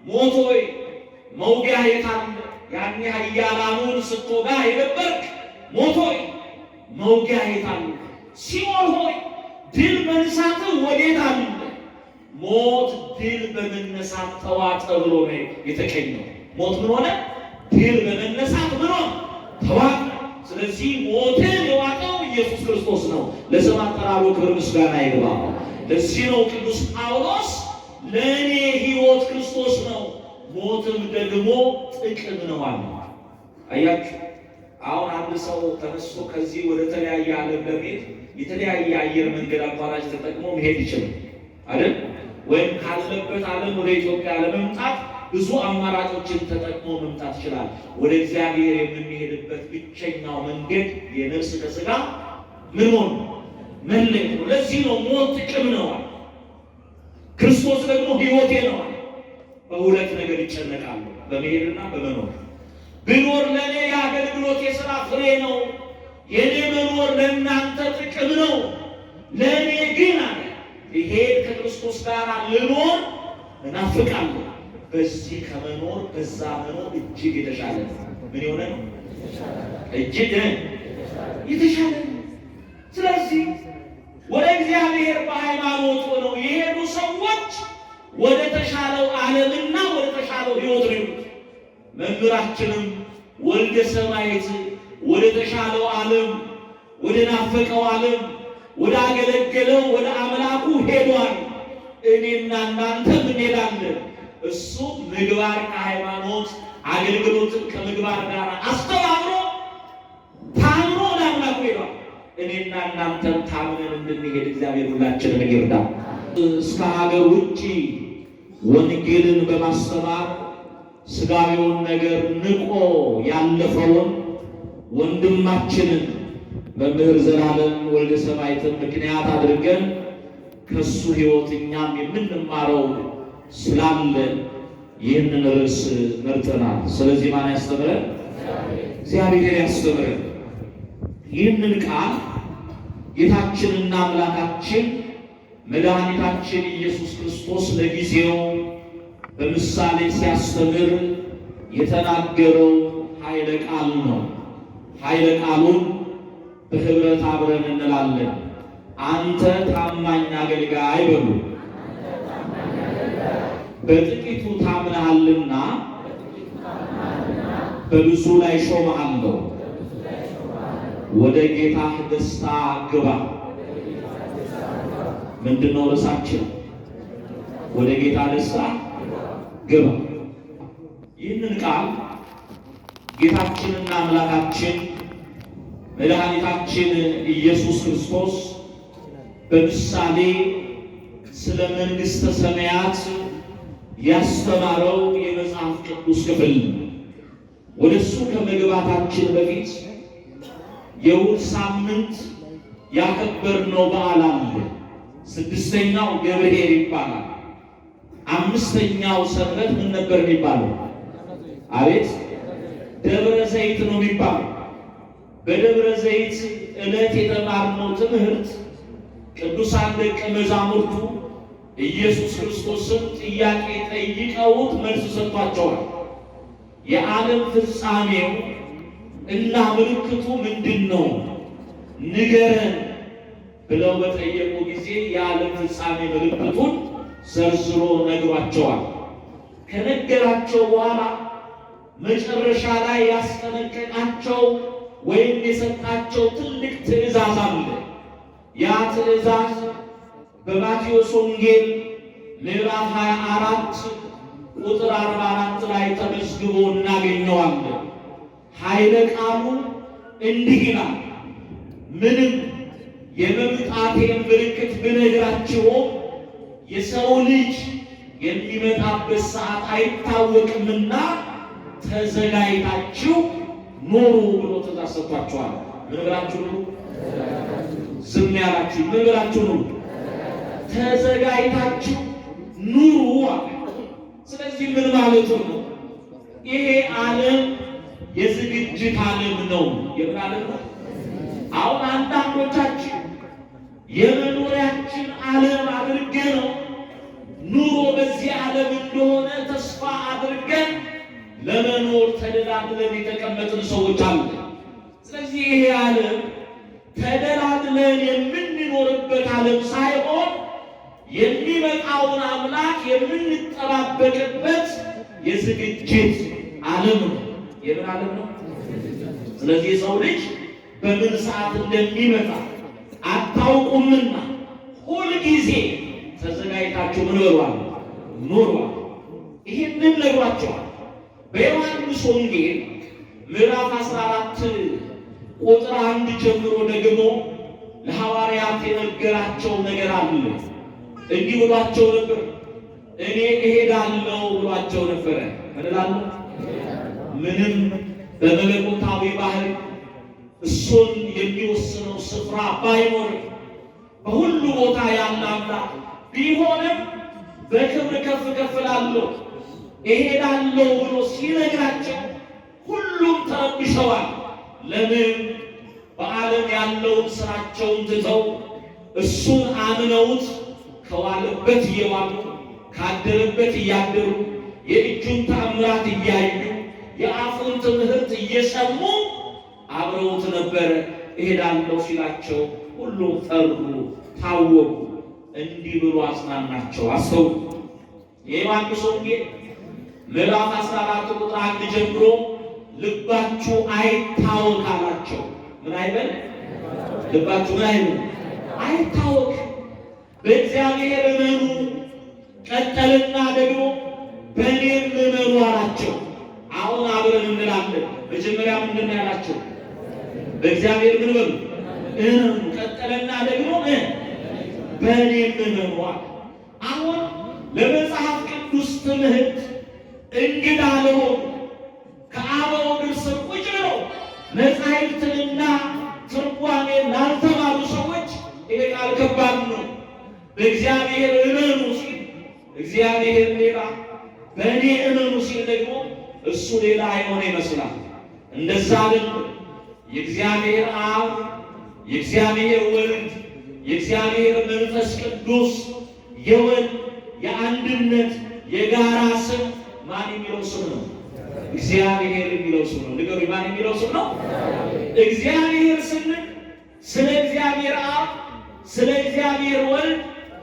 ሞት ሆይ መውጊያ የት አለ? ያኔ ኃያላኑን ስትወጋ የነበርክ ሞት ሆይ መውጊያ የት አለ? ሲኦል ሆይ ድል መንሳትህ ወዴት አለ? ሞት ድል በመነሳት ተዋጠ ብሎ ነው የተቀኘው። ሞት ምን ሆነ? ድል በመነሳት ምን ሆነ? ተዋጠ። ስለዚህ ሞትን የዋጠው ኢየሱስ ክርስቶስ ነው። ለስም አጠራሩ ክብር ምስጋና ይግባው። ለዚህ ነው ቅዱስ ጳውሎስ ለእኔ ሕይወት ክርስቶስ ነው፣ ሞትም ደግሞ ጥቅም ነው አለ። አያችሁ፣ አሁን አንድ ሰው ተነስቶ ከዚህ ወደ ተለያየ ዓለም ለመሄድ የተለያየ አየር መንገድ አቋራጭ ተጠቅሞ መሄድ ይችላል አይደል? ወይም ካለበት ዓለም ወደ ኢትዮጵያ ለመምጣት ብዙ አማራጮችን ተጠቅሞ መምጣት ይችላል። ወደ እግዚአብሔር የምንሄድበት ብቸኛው መንገድ የነፍስ ከሥጋ ምን ሆነ? መለየት ነው። ለዚህ ነው ሞት ጥቅም ነው፣ ክርስቶስ ደግሞ ሕይወቴ ነው። በሁለት ነገር ይጨነቃሉ፣ በመሄድና በመኖር። ብኖር ለእኔ የአገልግሎት የሥራ ፍሬ ነው፣ የኔ መኖር ለእናንተ ጥቅም ነው። ለእኔ ግን አለ ይሄድ ከክርስቶስ ጋር ልኖር እናፍቃለሁ። በዚህ ከመኖር በዛ መኖር እጅግ የተሻለ ነው። ምን የሆነ ነው? እጅግ የተሻለ ነው። ስለዚህ ወደ እግዚአብሔር በሃይማኖት ሆነው የሄዱ ሰዎች ወደ ተሻለው ዓለምና ወደ ተሻለው ሕይወት ነው የሄዱት። መምህራችንም ወልደ ሰማዕት ወደ ተሻለው ዓለም፣ ወደ ናፈቀው ዓለም፣ ወደ አገለገለው ወደ አምላኩ ሄዷል። እኔና እናንተም እንሄዳለን። እሱ ምግባር ከሃይማኖት አገልግሎትን ከምግባር ጋር አስተባብሮ ታምኖ ወደ አምላኩ ሄዷል። እኔና እናንተም ታምነን እንድንሄድ እግዚአብሔር ሁላችንን ይርዳ። እስከ ሀገር ውጭ ወንጌልን በማስተማር ስጋዊውን ነገር ንቆ ያለፈውን ወንድማችንን መምህር ዘላለም ወልደ ሰማዕትን ምክንያት አድርገን ከሱ ሕይወት እኛም የምንማረው ስላለ ይህንን ርዕስ መርጠናል። ስለዚህ ማን ያስተምረን? እግዚአብሔር ያስተምረን። ይህንን ቃል ጌታችንና አምላካችን መድኃኒታችን ኢየሱስ ክርስቶስ ለጊዜው በምሳሌ ሲያስተምር የተናገረው ኃይለ ቃል ነው። ኃይለ ቃሉን በህብረት አብረን እንላለን። አንተ ታማኝ አገልጋይ በሉ። በጥቂቱ ታምነሃልና በብዙ ላይ ሾመሃለሁ። ወደ ጌታህ ደስታ ግባ። ምንድነው ርዕሳችን? ወደ ጌታ ደስታ ግባ። ይህንን ቃል ጌታችንና አምላካችን መድኃኒታችን ኢየሱስ ክርስቶስ በምሳሌ ስለ መንግሥተ ሰማያት ያስተማረው የመጽሐፍ ቅዱስ ክፍል። ወደ እሱ ከመግባታችን በፊት የእሑድ ሳምንት ያከበርነው በዓል አለ። 6ኛው ገብርኄር ይባላል። 5ኛው ሰንበት ምን ነበር የሚባለው? አቤት ደብረ ዘይት ነው የሚባለው። በደብረ ዘይት ዕለት የተማርነው ትምህርት ቅዱሳን ደቀ መዛሙርቱ ኢየሱስ ክርስቶስን ጥያቄ ጠይቀውት መልስ ሰጥቷቸዋል። የዓለም ፍጻሜው እና ምልክቱ ምንድን ነው ንገረን ብለው በጠየቁ ጊዜ የዓለም ፍጻሜ ምልክቱን ዘርዝሮ ነግሯቸዋል። ከነገራቸው በኋላ መጨረሻ ላይ ያስጠነቀቃቸው ወይም የሰጣቸው ትልቅ ትእዛዝ አለ። ያ ትእዛዝ በማቴዎስ ወንጌል ምዕራፍ 24 ቁጥር 44 ላይ ተመዝግቦ እናገኘዋለን። ኃይለ ቃሉ እንዲህ ይላል፣ ምንም የመምጣቴን ምልክት ብነግራችሁም የሰው ልጅ የሚመጣበት ሰዓት አይታወቅምና ተዘጋጅታችሁ ኑሩ ብሎ ትእዛዝ ሰጥቷችኋል። ምን ብላችሁ ኑሩ? ዝም ያላችሁ ምን ብላችሁ ኑሩ? ተዘጋጅታችሁ ኑሩ አለ። ስለዚህ ምን ማለቱ ነው? ይሄ ዓለም የዝግጅት ዓለም ነው። የምን ዓለም ነው? አሁን አንዳንዶቻችን የመኖሪያችን ዓለም አድርገ ነው ኑሮ በዚህ ዓለም እንደሆነ ተስፋ አድርገን ለመኖር ተደላድለን የተቀመጥን ሰዎች አሉ። ስለዚህ ይሄ ዓለም ተደላድለን የምንኖርበት ዓለም ሳይሆን የሚመጣውን አምላክ የምንጠባበቅበት የዝግጅት ዓለም ነው። የምን ዓለም ነው? ስለዚህ የሰው ልጅ በምን ሰዓት እንደሚመጣ አታውቁምና ሁልጊዜ ተዘጋጅታችሁ ምን በሏል? ኑሯል። ይህንን ነግሯቸዋል። በዮሐንስ ወንጌል ምዕራፍ 14 ቁጥር 1 ጀምሮ ደግሞ ለሐዋርያት የነገራቸው ነገር አለ። እንዲህ ብሏቸው ነበር። እኔ እሄዳለሁ ብሏቸው ነበረ። ምን እላለሁ? ምንም በመለኮታዊ ባህል እሱን የሚወስነው ስፍራ ባይኖርም በሁሉ ቦታ ያለ አምላክ ቢሆንም በክብር ከፍ ከፍ እላለሁ እሄዳለሁ ብሎ ሲነግራቸው ሁሉም ተረብሸዋል። ለምን? በዓለም ያለውን ስራቸውን ትተው እሱን አምነውት ከዋለበት እየዋሉ ካደረበት እያደሩ የእጁን ተአምራት እያዩ የአፉን ትምህርት እየሰሙ አብረውት ነበረ። እሄዳለሁ ሲላቸው ሁሉም ፈሩ፣ ታወቁ። እንዲህ ብሎ አጽናናቸው። አስተው የዮሐንስ ወንጌል ምዕራፍ 14 ቁጥር 1 ጀምሮ ልባችሁ አይታወክ አላቸው። ምን አይበል? ልባችሁ ምን አይበል? አይታወክ። በእግዚአብሔር እመኑ። ቀጠልና ደግሞ በእኔም እመኑ አላቸው። አሁን አብረን እንላለን። መጀመሪያ ምንድን ነው ያላቸው? በእግዚአብሔር ምን በሉ? እመኑ። ቀጠልና ደግሞ በእኔም እመኑ። አሁን ለመጽሐፍ ቅዱስ ትምህርት እንግዳ ለሆኑ ከአበው እግር ስር ቁጭ ብለው መጻሕፍትንና ትርጓሜ ላልተማሩ ሰዎች ይሄ ቃል ከባድ ነው። በእግዚአብሔር እመኑ ሲል እግዚአብሔር ሌላ፣ በእኔ እመኑ ሲል ደግሞ እሱ ሌላ የሆነ ይመስላል። እንደዛ አይደለም። የእግዚአብሔር አብ፣ የእግዚአብሔር ወልድ፣ የእግዚአብሔር መንፈስ ቅዱስ የወል የአንድነት የጋራ ስም ማን የሚለው ስም ነው? እግዚአብሔር የሚለው ስም ነው። ንገሩኝ፣ ማን የሚለው ስም ነው? እግዚአብሔር ስንል ስለ እግዚአብሔር አብ፣ ስለ እግዚአብሔር ወልድ፣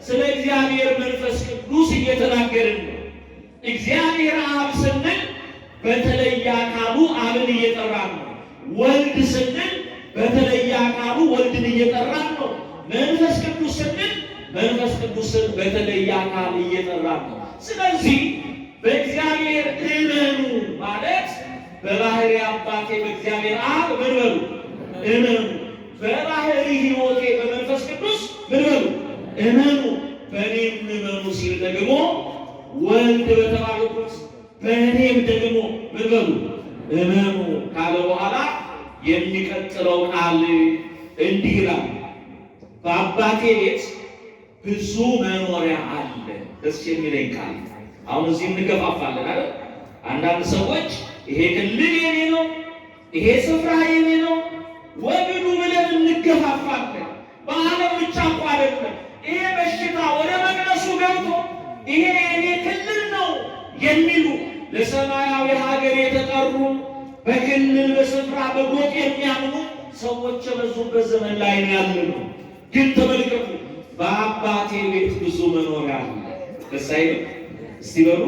ስለ እግዚአብሔር መንፈስ ቅዱስ እየተናገርን ነው። እግዚአብሔር አብ ስንል በተለየ አካሉ አብን እየጠራን ነው። ወልድ ስንል በተለየ አካሉ ወልድን እየጠራን ነው። መንፈስ ቅዱስ ስንል መንፈስ ቅዱስን በተለየ አካል እየጠራን ነው። ስለዚህ በእግዚአብሔር እመኑ ማለት በባህሪ አባቴ በእግዚአብሔር አብ ምን በሉ? እመኑ። በባህሪ ሕይወቴ በመንፈስ ቅዱስ ምን በሉ? እመኑ። በእኔም እመኑ ሲል ደግሞ ወልድ በተባሉት በእኔም ደግሞ ምን በሉ? እመኑ ካለ በኋላ የሚቀጥለው ቃል እንዲህ ይላል፣ በአባቴ ቤት ብዙ መኖሪያ አለ። ደስ የሚለኝ ቃል። አሁን እዚህ እንገፋፋለን አይደል? አንዳንድ ሰዎች ይሄ ክልል የኔ ነው፣ ይሄ ስፍራ የኔ ነው ወግዱ ብለን እንገፋፋለን። በዓለም ብቻ እኮ አይደለም። ይሄ በሽታ ወደ መቅደሱ ገብቶ ይሄ የኔ ክልል ነው የሚሉ ለሰማያዊ ሀገር የተጠሩ በክልል በስፍራ በጎጥ የሚያምኑ ሰዎች የበዙበት ዘመን ላይ ነው ያለነው። ግን ተመልከቱ፣ በአባቴ ቤት ብዙ መኖሪያ አለ። ደስ አይልም? እስቲ በሉ።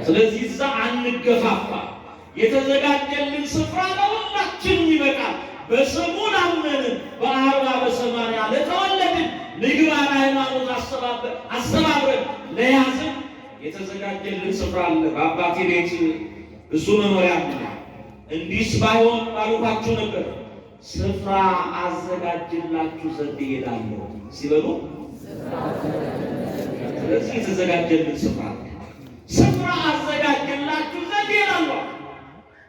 ስለዚህ እዛ አንገፋፋ። የተዘጋጀልን ስፍራ ለሁላችንም ይበቃል። በስሙ ላመንን በአርባ በሰማንያ ለተወለድን ምግባር ሃይማኖት አስተባብረን ለያዝን የተዘጋጀልን ስፍራ አለ። በአባቴ ቤት ብዙ መኖሪያ አለ። እንዲህስ ባይሆን ባልኳችሁ ነበር፣ ስፍራ አዘጋጅላችሁ ዘንድ እሄዳለሁ ሲበሉ። ስለዚህ የተዘጋጀልን ስፍራ ስፍራ አዘጋጅላችሁ ዘንድ እሄዳለሁ።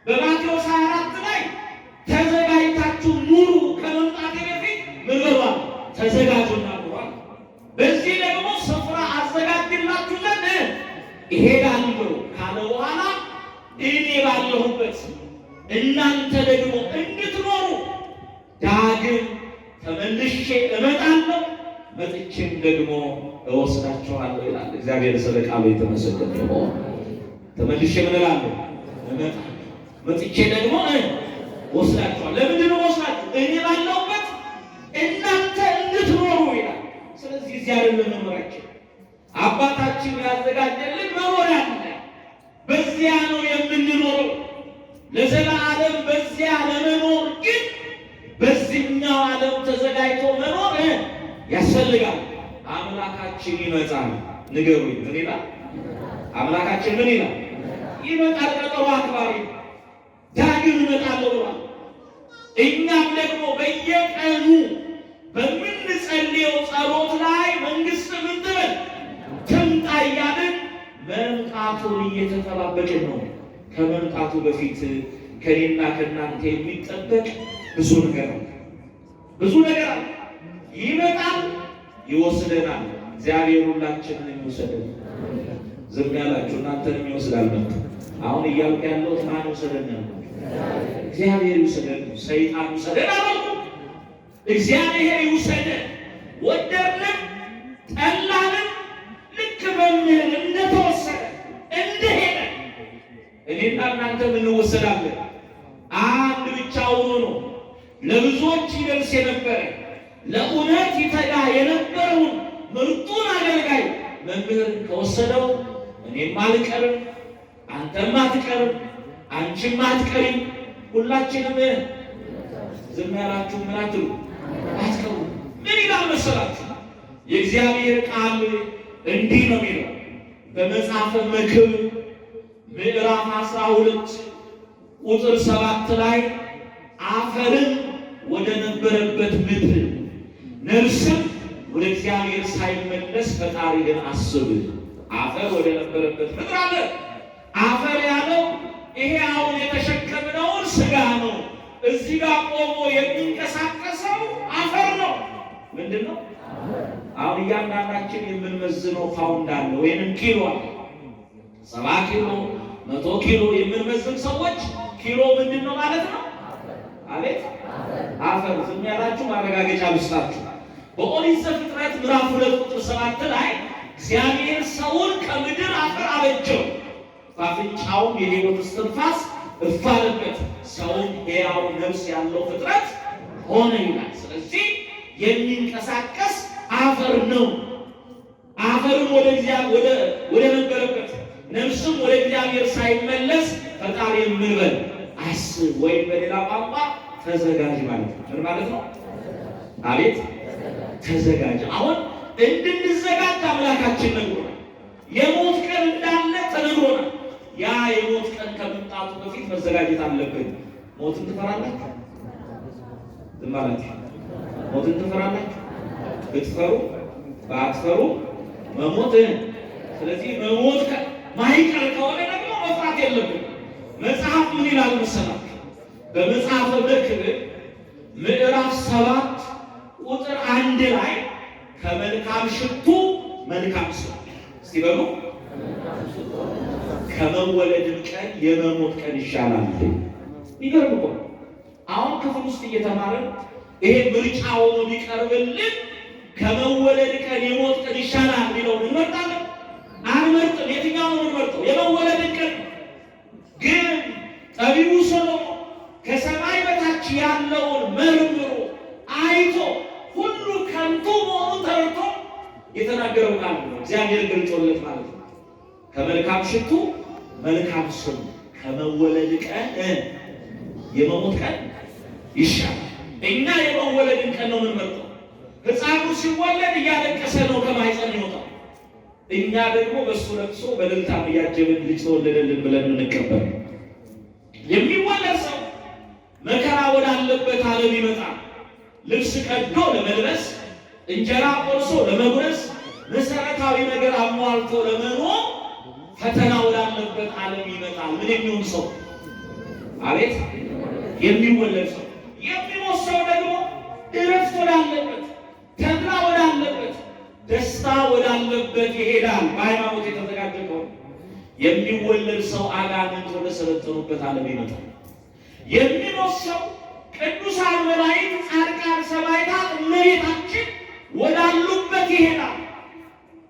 በማቴዎስ 24 ላይ ተዘጋጅታችሁ ኑሩ፣ ከመምጣቴ በፊት ምን ብሏል? ተዘጋጁና ኑሯል። በዚህ ደግሞ ስፍራ አዘጋጅላችሁ ዘንድ እሄዳለሁ ካለ በኋላ እኔ ባለሁበት እናንተ ደግሞ እንድትኖሩ ዳግም ተመልሼ እመጣለሁ፣ መጥቼም ደግሞ እወስዳቸዋለሁ ይላል። እግዚአብሔር ስለ ቃሉ የተመሰገነ ይሁን። ተመልሼ ምን እላለሁ? እመጣለሁ። መጥቼ ደግሞ እወስዳቸዋለሁ። ለምንድን ነው እወስዳችሁ? እኔ ባለሁበት እናንተ እንድትኖሩ ይላል። ስለዚህ እዚያ አይደለም መኖራችን። አባታችን ያዘጋጀልን መኖሪያ አለ። በዚያ ነው የምንኖረው ለዘላለም። በዚያ ለመኖር ግን በዚህኛው ዓለም ተዘጋጅቶ መኖር ያስፈልጋል። አምላካችን ይመጣል። ንገሩኝ፣ ምን ይላል? አምላካችን ምን ይላል? ይመጣል። ቀጠሮ አክባሪ ዳግም እመጣለሁ ብሏል። እኛም ደግሞ በየቀኑ በምንጸልየው ጸሎት ላይ መንግስት ምን ትበል ትምጣ እያልን መምጣቱን እየተጠባበቅን ነው። ከመምጣቱ በፊት ከኔና ከእናንተ የሚጠበቅ ብዙ ነገር አለ። ብዙ ነገር አለ። ይመጣል፣ ይወስደናል። እግዚአብሔር ሁላችንን የሚወስደን። ዝም ያላችሁ እናንተንም ይወስዳል። አሁን እያልኩ ያለሁት ማን ይወስደን ነው? እግዚአብሔር ይወስደን። ሰይጣን ይወስደን አላልኩ። እግዚአብሔር ይወስደን። ወደድንም ጠላንም ልክ መምህር እንደተወሰደ እንደሄደ እኔና እናንተ እንወሰዳለን። አንድ ብቻ ሆኖ ነው ለብዙዎች ይደርስ የነበረ ለእውነት ይተጋ የነበረውን ምርጡን አገልጋይ መምህር ከወሰደው እኔም አልቀርም፣ አንተም አትቀርም፣ አንቺም አትቀሪም። ሁላችንም ዝም ያላችሁ ምን አትሉ አትቀሩ። ምን ይላል መሰላችሁ? የእግዚአብሔር ቃል እንዲህ ነው የሚለው በመጽሐፈ መክብብ ምዕራፍ 12 ቁጥር 7 ላይ አፈርን ወደ ነበረበት ምድር ነፍስም ወደ እግዚአብሔር ሳይመለስ ፈጣሪን አስብ። አፈር ወደ ነበረበት ምድር አለ። አፈር ያለው ይሄ አሁን የተሸከምነውን ስጋ ነው። እዚህ ጋር ቆሞ የሚንቀሳቀሰው አፈር ነው። ምንድን ነው? አሁን እያንዳንዳችን የምንመዝነው ፓውንድ አለ ወይንም ኪሎ አለ። 70 ኪሎ 100 ኪሎ የምንመዝን ሰዎች ኪሎ ምንድን ነው ማለት ነው? አቤት አፈር። ዝም ያላችሁ ማረጋገጫ ልስጣችሁ። በኦሪት ዘፍጥረት ምዕራፍ 2 ቁጥር 7 ላይ እግዚአብሔር ሰውን ከምድር አፈር አበጀው፣ በአፍንጫውም የሕይወት እስትንፋስ እፍ አለበት፣ ሰውን ሕያው ነፍስ ያለው ፍጥረት ሆነ ይላል። ስለዚህ የሚንቀሳቀስ አፈር ነው። አፈርም ወደ ነበረበት ነፍስም ወደ እግዚአብሔር ሳይመለስ ፈጣሪ ምን በል አስብ፣ ወይም በሌላ ቋንቋ ተዘጋጅ ማለት ነው። ምን ማለት ነው? አቤት ተዘጋጅ። አሁን እንድንዘጋጅ አምላካችን ነግሮናል። የሞት ቀን እንዳለ ተነግሮናል። ያ የሞት ቀን ከመምጣቱ በፊት መዘጋጀት አለብን። ሞትን ትፈራላችሁ? ዝም አላችሁ? ሞትን ትፈራላችሁ? ብትፈሩ ባትፈሩ መሞት። ስለዚህ መሞት ማይቀር ከሆነ ደግሞ መፍራት የለብን። መጽሐፍ ምን ይላል መሰላችሁ? በመጽሐፈ መክብብ ምዕራፍ 7 ቁጥር 1 ላይ ከመልካም ሽቱ መልካም ሰው እስቲ በሉ ከመወለድም ቀን የመሞት ቀን ይሻላል። ይገርም እኮ አሁን ክፍል ውስጥ እየተማረን ይሄ ምርጫ ሆኖ ቢቀርብልን ከመወለድ ቀን የሞት ቀን ይሻላል የሚለውን እንመርጣለን? አንመርጥም። የትኛው ነው የምንመርጠው? የመወለድ ቀን። ግን ጠቢቡ ሰሎሞን ከሰማይ በታች ያለውን መርምሮ አይቶ ሁሉ ከንቱ መሆኑን ተረድቶ የተናገረው ቃል ነው። እግዚአብሔር ገልጾለት ማለት ነው። ከመልካም ሽቱ መልካም ስም ከመወለድ ቀን የመሞት ቀን ይሻላል። እኛ የመወለድን ቀን ነው የምንመርጠው። ሕፃኑ ሲወለድ እያለቀሰ ነው ከማህፀን ይወጣል። እኛ ደግሞ በሱ ለቅሶ በእልልታም እያጀብን ልጅ ተወለደልን ብለን የምንቀበል። የሚወለድ ሰው መከራ ወዳለበት ዓለም ይመጣል። ልብስ ቀዶ ለመልበስ፣ እንጀራ ቆርሶ ለመጉረስ፣ መሰረታዊ ነገር አሟልቶ ለመኖር ፈተና ወዳለበት ዓለም ይመጣል። ምን የሚሆን ሰው? አቤት የሚወለድ ሰው። የሚሞት ሰው ደግሞ እረፍት ወዳለበት፣ ተድላ ወዳለበት፣ ደስታ ወዳለበት ይሄዳል። በሃይማኖት የተዘጋጀ ከሆነ የሚወለድ ሰው አጋንንት ወደ ሰለጠኑበት ዓለም ይመጣል። የሚሞት ሰው ቅዱሳን መላእክት፣ ጻድቃን፣ ሰማዕታት፣ እመቤታችን ወዳሉበት ይሄዳል።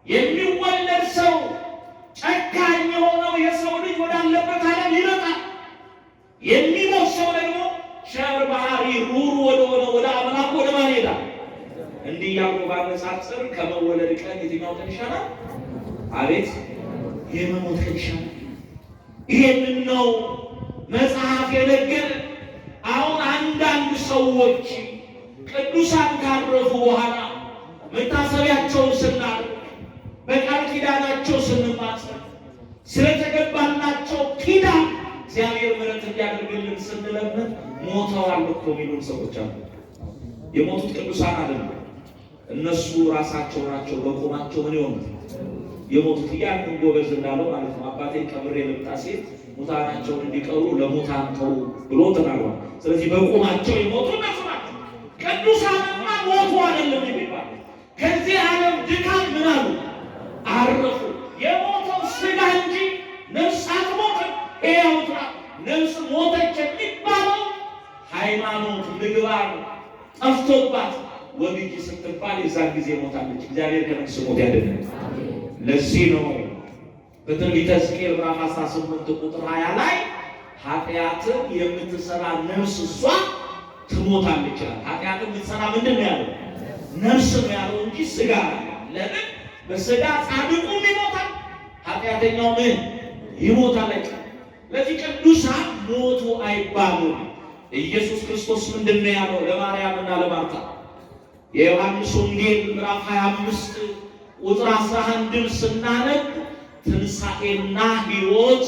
የሚወለድ ሰው ጨካኝ የሆነው የሰው ልጅ ወዳለበት ዓለም ይመጣል። የሚሞት ሰው ደግሞ ቸር ባህሪ ሩሩ ወደሆነ ወደ አምላኩ ወደ ማን ይሄዳል? እንዲህ ያሉ ባነጻጽር ከመወለድ ቀን የትኛው ቀን ይሻላል? አቤት የመሞት ቀን ይሻላል። ይሄንን ነው መጽሐፍ የነገረ። አሁን አንዳንድ ሰዎች ቅዱሳን ካረፉ በኋላ መታሰቢያቸውን ስናደርግ በቃል ኪዳናቸው ስንማጸን ስለተገባላቸው ኪዳን እግዚአብሔር ምሕረት እንዲያደርግልን ስንለምን ሞተዋል እኮ የሚሉን ሰዎች አሉ። የሞቱት ቅዱሳን አይደለም፣ እነሱ ራሳቸው ናቸው በቆማቸው ምን ይሆኑት የሞቱት። ያንን ጎበዝ እንዳለው ማለት ነው አባቴን ቀብሬ ልምጣ ሲል ሙታናቸውን እንዲቀሩ ለሙታን ተው ብሎ ተናግሯል። ስለዚህ በቆማቸው የሞቱ እነሱ ናቸው። ቅዱሳንማ ሞቱ አይደለም የሚባል ከዚህ ዓለም ድካም ምን አሉ አረፉ። የሞተው ስጋ እንጂ ነፍስ አትሞትም፣ ሕያው ናት። ነፍስ ሞተች የሚባለው ሃይማኖት ምግባር ጠፍቶባት ወግጅ ስትባል የዛን ጊዜ ሞታለች። እግዚአብሔር ከነፍስ ሞት ያድነን። ለዚህ ነው በትንቢተ ሕዝቅኤል ምዕራፍ 18 ቁጥር 20 ላይ ኃጢአትን የምትሰራ ነፍስ እሷ ትሞታለች ይላል። ኃጢአትን የምትሰራ ምንድን ነው ያለው? ነፍስ ነው ያለው እንጂ ስጋ ነው። ለምን? በስጋ ጻድቁም ይሞታል፣ ኃጢአተኛው ምን ይሞታል። ለዚህ ቅዱሳን ሞቱ አይባሉም። ኢየሱስ ክርስቶስ ምንድን ነው ያለው ለማርያምና ለማርታ? የዮሐንስ ወንጌል ምዕራፍ 25 ቁጥር 11 ስናነብ ትንሣኤና ሕይወት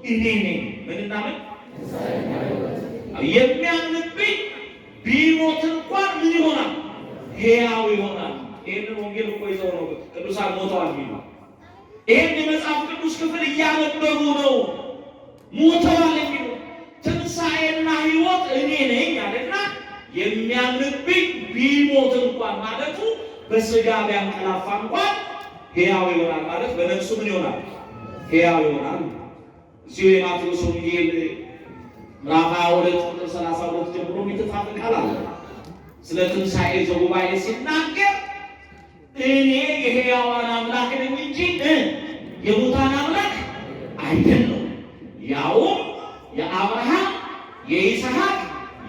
እኔ ነኝ። ምንና ምን? የሚያምንብኝ ቢሞት እንኳን ምን ይሆናል? ሕያው ይሆናል። ይህንን ወንጌል እኮ ይዘው ነው ቅዱሳን ሞተዋል የሚሉ። ይህን የመጽሐፍ ቅዱስ ክፍል እያነበቡ ነው ሞተዋል የሚሉ። ትንሣኤና ሕይወት እኔ ነኝ አለና የሚያምንብኝ ቢሞት እንኳን ማለቱ በስጋ ቢያንቀላፋ እንኳን ሕያው ይሆናል ማለት በነፍሱ ምን ይሆናል? ሕያው ይሆናል። እዚሁ የማቴዎስ ወንጌል ምዕራፍ 22 ቁጥር 32 ጀምሮ የተጻፈ ቃል አለ። ስለ ትንሣኤ ዘጉባኤ ሲናገር እኔ የሕያዋን አምላክ ነኝ እንጂ የሙታን አምላክ አይደለሁም፣ ያውም የአብርሃም የይስሐቅ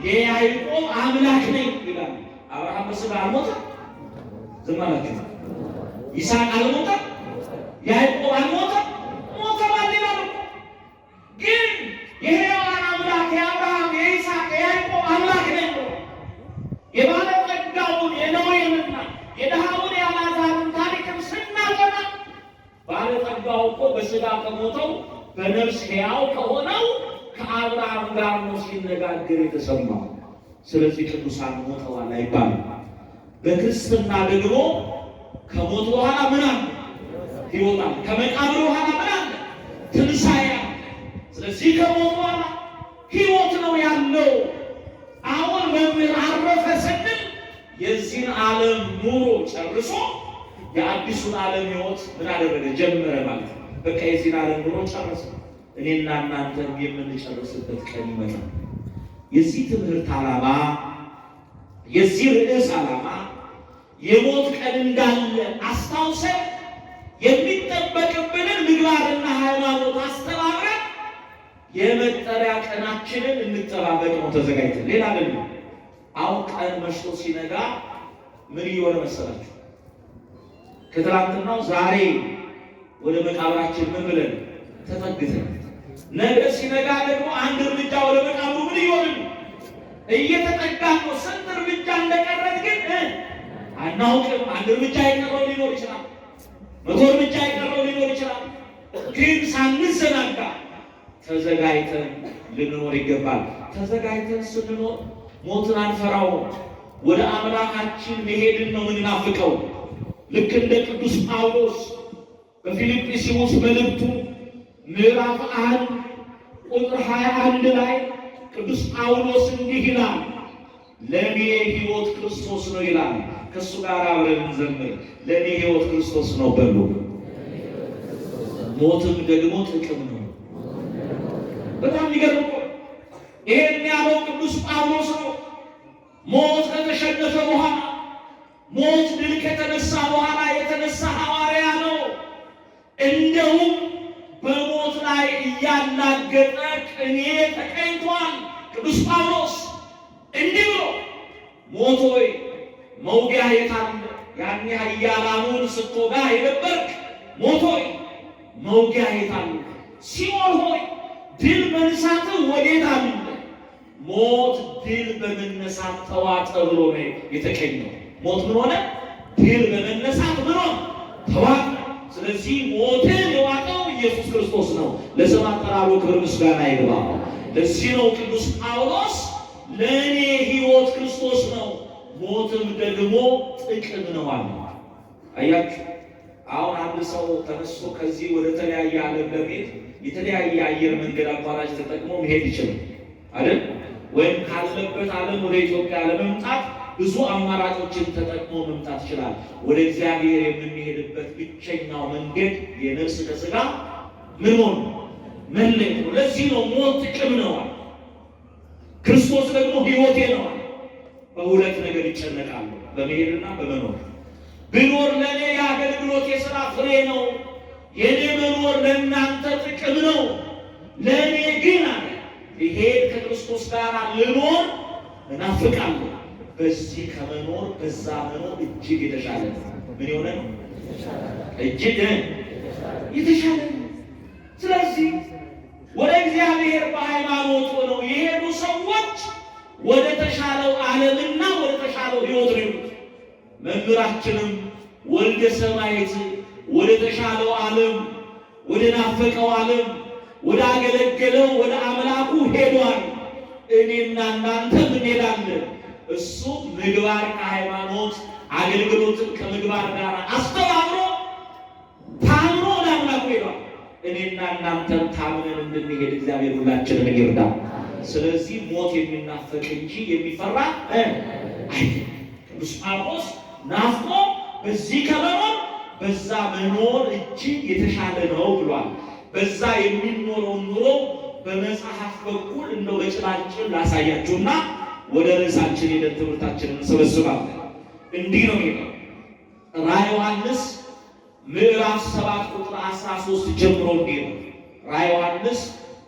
የያዕቆብ አምላክ ነኝ ይላል። አብርሃም በስጋ አልሞተም፣ ዝም አላችሁ። ይስሐቅ አልሞተም፣ ያዕቆብ አልሞተም፣ ሞተዋል ይላል። ግን የሕያዋን አምላክ የአብርሃም የይስሐቅ የያዕቆብ አምላክ ነኝ ብሎ የባለጠጋውን የኖኅንና የድሃውን የአልዓዛርን ታሪክም ስናጠና ባለጠጋው እኮ በስጋ ከሞተው በነፍስ ሕያው ከሆነው ከአብርሃም ጋር ነው ሲነጋገር የተሰማው። ስለዚህ ቅዱሳን ሞተዋል አይባልም። በክርስትና ደግሞ ከሞት በኋላ ምን አለ? ሕይወት አለ። ከመቃብር በኋላ ምን አለ? ትንሣኤ አለ። ስለዚህ ከሞት በኋላ ሕይወት ነው ያለው። አሁን መምህር አረፈ ስንል የዚህን ዓለም ኑሮ ጨርሶ የአዲሱን ዓለም ሕይወት ምን አደረገ? ጀመረ ማለት ነው። በቃ የዚህን ዓለም ኑሮ ጨረሰ። እኔና እናንተም የምንጨርስበት ቀን ይመጣል። የዚህ ትምህርት ዓላማ የዚህ ርዕስ ዓላማ የሞት ቀን እንዳለ አስታውሰን የሚጠበቅብንን ምግባርና ሃይማኖት አስተባብረን የመጠሪያ ቀናችንን እንጠባበቅ ነው ተዘጋጅተን። ሌላ ግን አሁን ቀን መሽቶ ሲነጋ ምን እየሆነ መሰላችሁ? ከትላንትናው ዛሬ ወደ መቃብራችን ምን ብለን ተጠግተን፣ ነገ ሲነጋ ደግሞ አንድ እርምጃ ወደ መቃብሩ ምን እየሆንን እየተጠጋን ነው። ስንት እርምጃ እንደቀረን ግን አናውቅም። አንድ እርምጃ የቀረው ሊኖር ይችላል፣ 100 እርምጃ የቀረው ሊኖር ይችላል። ግን ሳንዘናጋ ተዘጋጅተን ልንኖር ይገባል። ተዘጋጅተን ስንኖር ሞትን አንፈራው። ወደ አምላካችን መሄድን ነው የምንናፍቀው። ልክ እንደ ቅዱስ ጳውሎስ በፊልጵስዩስ መልእክቱ ምዕራፍ 1 ቁጥር 21 ላይ ቅዱስ ጳውሎስ እንዲህ ይላል፣ ለእኔ ሕይወት ክርስቶስ ነው ይላል። ከእሱ ጋር አብረን እንዘምር። ለእኔ ሕይወት ክርስቶስ ነው በሉ። ሞትም ደግሞ ጥቅም ነው። በጣም የሚገርም ነው። ይሄን ያለው ቅዱስ ጳውሎስ ነው። ሞት ከተሸነፈ በኋላ ሞት ድል ከተነሳ በኋላ የተነሳ ሐዋርያ ነው። እንደውም በሞት ላይ እያላገጠ ቅኔ ተቀኝቷል። ቅዱስ ጳውሎስ እንዲህ ብሎ ሞት ሆይ መውጊያ የት አለ? ያኔ ኃያላኑን ስትወጋ የነበርክ ሞት ሆይ መውጊያ የት አለ? ሲኦል ሆይ ድል መንሳትህ ወዴት አለ? ሞት ድል በመነሳት ተዋጠ ብሎ ነው የተቀኘው። ሞት ምን ሆነ? ድል በመነሳት ምን ሆነ? ተዋጠ። ስለዚህ ሞትን የዋጠው ኢየሱስ ክርስቶስ ነው። ለስም አጠራሩ ክብር ምስጋና ይግባው። ለዚህ ነው ቅዱስ ጳውሎስ ለእኔ ሕይወት ክርስቶስ ነው፣ ሞትም ደግሞ ጥቅም ነው አለ። አያችሁ፣ አሁን አንድ ሰው ተነስቶ ከዚህ ወደ ተለያየ ዓለም ለመሄድ የተለያየ አየር መንገድ አቋራጭ ተጠቅሞ መሄድ ይችላል አይደል? ወይም ካለበት ዓለም ወደ ኢትዮጵያ ለመምጣት ብዙ አማራጮችን ተጠቅሞ መምጣት ይችላል። ወደ እግዚአብሔር የምንሄድበት ብቸኛው መንገድ የነፍስ ከሥጋ ምን ሆነ? መለየት ነው። ለዚህ ነው ሞት ጥቅም ነው፣ ክርስቶስ ደግሞ ሕይወቴ ነው። በሁለት ነገር ይጨነቃሉ፣ በመሄድና በመኖር። ብኖር ለእኔ የአገልግሎት የሥራ ፍሬ ነው፣ የእኔ መኖር ለእናንተ ጥቅም ነው። ለእኔ ግን አለ ብሄድ ከክርስቶስ ጋር ልኖር እናፍቃለሁ። በዚህ ከመኖር በዛ መኖር እጅግ የተሻለ ነው። ምን የሆነ ነው? እጅግ የተሻለ ነው። ስለዚህ ወደ እግዚአብሔር በሃይማኖት ሆነው የሄዱ ሰዎች ወደ ተሻለው ዓለምና ወደ ተሻለው ሕይወት ነው የሄዱት። መምህራችንም ወልደ ሰማዕት ወደ ተሻለው ዓለም፣ ወደ ናፈቀው ዓለም፣ ወደ አገለገለው ወደ አምላኩ ሄዷል። እኔና እናንተም እንሄዳለን። እሱ ምግባር ከሃይማኖት አገልግሎትን ከምግባር ጋር አስተባብሮ ታምኖ ወደ አምላኩ ሄዷል። እኔና እናንተም ታምነን እንድንሄድ እግዚአብሔር ሁላችንን ይርዳል። ስለዚህ ሞት የሚናፈቅ እንጂ የሚፈራ ቅዱስ ጳውሎስ ናፍቆ በዚህ ከመኖር በዛ መኖር እጅግ የተሻለ ነው ብሏል። በዛ የሚኖረው ኑሮ በመጽሐፍ በኩል እንደው በጭላጭል ላሳያችሁና ወደ ርዕሳችን ሄደን ትምህርታችንን እንሰበስባለን። እንዲህ ነው የሚለው ራዕየ ዮሐንስ ምዕራፍ 7 ቁጥር 13 ጀምሮ እንዲህ ነው። ራዕየ ዮሐንስ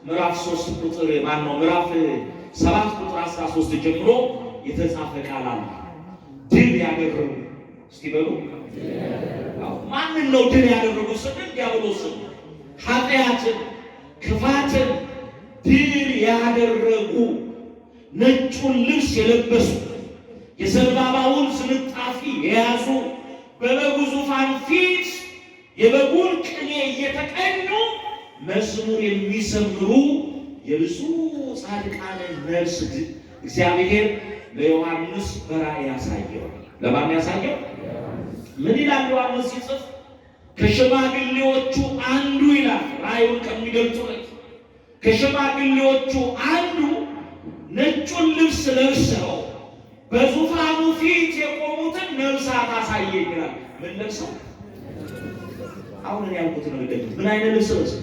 ምዕራፍ 3 ቁጥር ምዕራፍ 7 ቁጥር 13 ጀምሮ የተጻፈ ቃል አለ። ድል ያደረጉ እስቲ በሉ። ማንን ነው ድል ያደረጉ ስንል ዲያብሎስን፣ ኃጢአትን፣ ክፋትን ድል ያደረጉ ነጩን ልብስ የለበሱ የዘንባባውን ዝንጣፊ የያዙ በበጉ ዙፋን ፊት የበጉን ቅኔ እየተቀኙ መዝሙር የሚዘምሩ የብዙ ጻድቃንን ነፍስ እግዚአብሔር ለዮሐንስ በራእይ ያሳየው። ለማን ያሳየው? ምን ይላል ዮሐንስ ሲጽፍ? ከሽማግሌዎቹ አንዱ ይላል ራእዩን ከሚገልጹለት ከሽማግሌዎቹ አንዱ ነጩን ልብስ ለብሰው በዙፋኑ ፊት የቆሙትን ነፍሳት አሳየኝ ይላል። ምን ለብሰው? አሁን እኔ ያልኩት ነው። ምን አይነት ልብስ ለብሰው?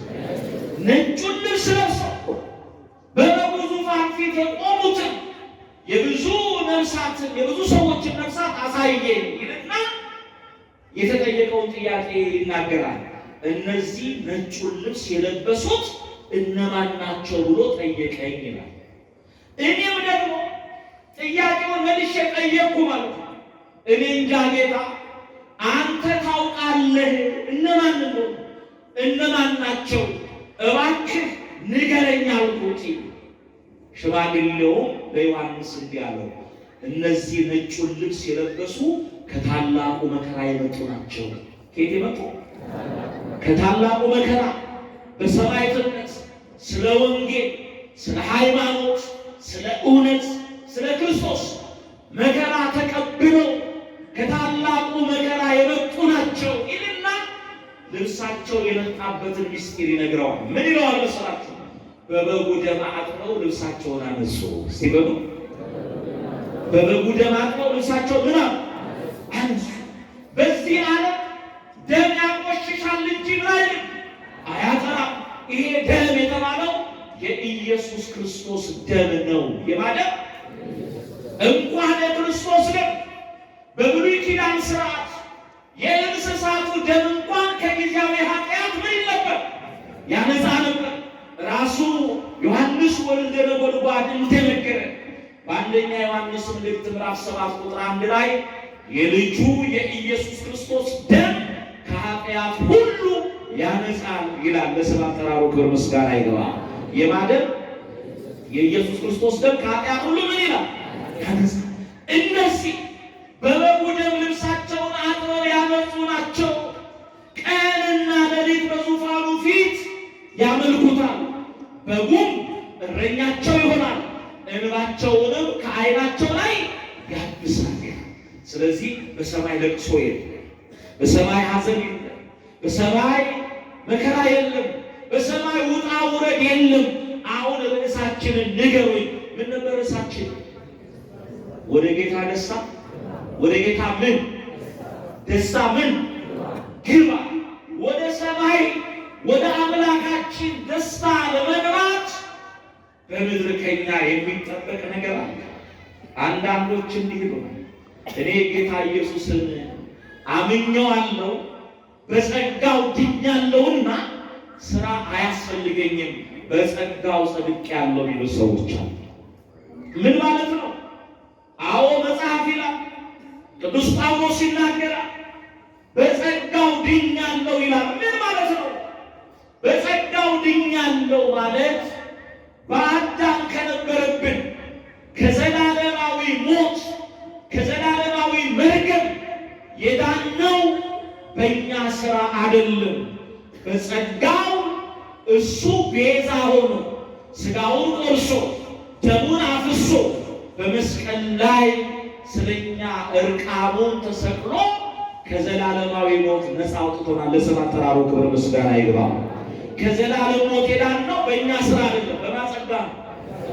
ነጩን ልብስ ለብሰው በበጉ ዙፋን ፊት የቆሙትን የብዙ ነፍሳትን የብዙ ሰዎችን ነፍሳት አሳየኝ ይልና የተጠየቀውን ጥያቄ ይናገራል። እነዚህ ነጩን ልብስ የለበሱት እነማን ናቸው ብሎ ጠየቀኝ ይላል። እኔም ደግሞ ጥያቄውን መልሼ ጠየቅኩ ማለት ነው። እኔ እንጃ ጌታ አንተ ታውቃለህ እነማን ነው እነማን ናቸው እባክህ ንገረኝ አልኩት። ሽማግሌውም ለዮሐንስ እንዲህ አለው፣ እነዚህ ነጩን ልብስ የለበሱ ከታላቁ መከራ የመጡ ናቸው። ከየት የመጡ? ከታላቁ መከራ በሰማዕትነት ስለ ወንጌል፣ ስለ ሃይማኖት፣ ስለ እውነት፣ ስለ ክርስቶስ መከራ ተቀብለው ከታላቁ መከራ የመጡ ናቸው ይልና ልብሳቸው የመጣበትን ምስጢር ይነግረዋል። ምን ይለዋል መሰላችሁ? በበጉ ደም አጥበው ልብሳቸውን አነጹ። እስቲ በሉ በበጉ ደም አጥበው ልብሳቸው ምን አነጹ። በዚህ ዓለም ደም ያቆሽሻል እንጂ ምን አያጠራም። ይሄ ደም የተባለው የኢየሱስ ክርስቶስ ደም ነው። የማደም እንኳን የክርስቶስ ደም በብሉይ ኪዳን ተነገረ። በአንደኛ ዮሐንስ መልእክት ምዕራፍ 7 ቁጥር 1 ላይ የልጁ የኢየሱስ ክርስቶስ ደም ከኃጢአት ሁሉ ያነጻል ይላል። ለስም አጠራሩ ክብር ምስጋና ይግባው። የማደም የኢየሱስ ክርስቶስ ደም ከኃጢአት ሁሉ ምን ይላል? ያነጻል። እነዚህ በበጉ ደም ልብሳቸውን አጥበው ያነጹ ናቸው። ቀንና ሌሊት በዙፋኑ ፊት ያመልኩታል። በጉም እረኛቸው ይሆናል፣ እንባቸውንም ከዓይናቸው ላይ ያብሳል። ስለዚህ በሰማይ ለቅሶ የለም፣ በሰማይ ሐዘን የለም፣ በሰማይ መከራ የለም፣ በሰማይ ውጣ ውረድ የለም። አሁን ርዕሳችንን ንገሩኝ። ምን ነበር ርዕሳችን? ወደ ጌታ ደስታ፣ ወደ ጌታ ምን ደስታ ምን ግባ። ወደ ሰማይ ወደ አምላካችን ደስታ ለመግባት በምድር ከኛ የሚጠበቅ ነገር አለ። አንዳንዶች እንዲህ ነው፣ እኔ ጌታ ኢየሱስን አምኜዋለሁ በጸጋው ድኛለሁና ስራ አያስፈልገኝም በጸጋው ጸድቄአለሁ የሚሉ ሰዎች አሉ። ምን ማለት ነው? አዎ መጽሐፍ ይላል፣ ቅዱስ ጳውሎስ ይናገራል፣ በጸጋው ድኛለሁ ይላል። ምን ማለት ነው? በጸጋው ድኛለሁ ማለት በአዳም ከነበረብን ከዘላለማዊ ሞት ከዘላለማዊ መርገም የዳነው በእኛ ሥራ አይደለም። በጸጋው እሱ ቤዛ ሆኖ ሥጋውን ቆርሶ ደሙን አፍሶ በመስቀል ላይ ስለኛ እርቃኑን ተሰቅሎ ከዘላለማዊ ሞት ነፃ አውጥቶናል። ለስም አጠራሩ ክብር ምስጋና ይግባው። ከዘላለም ሞት የዳነው በእኛ ሥራ አይደለም፣ በማጸጋ ነው።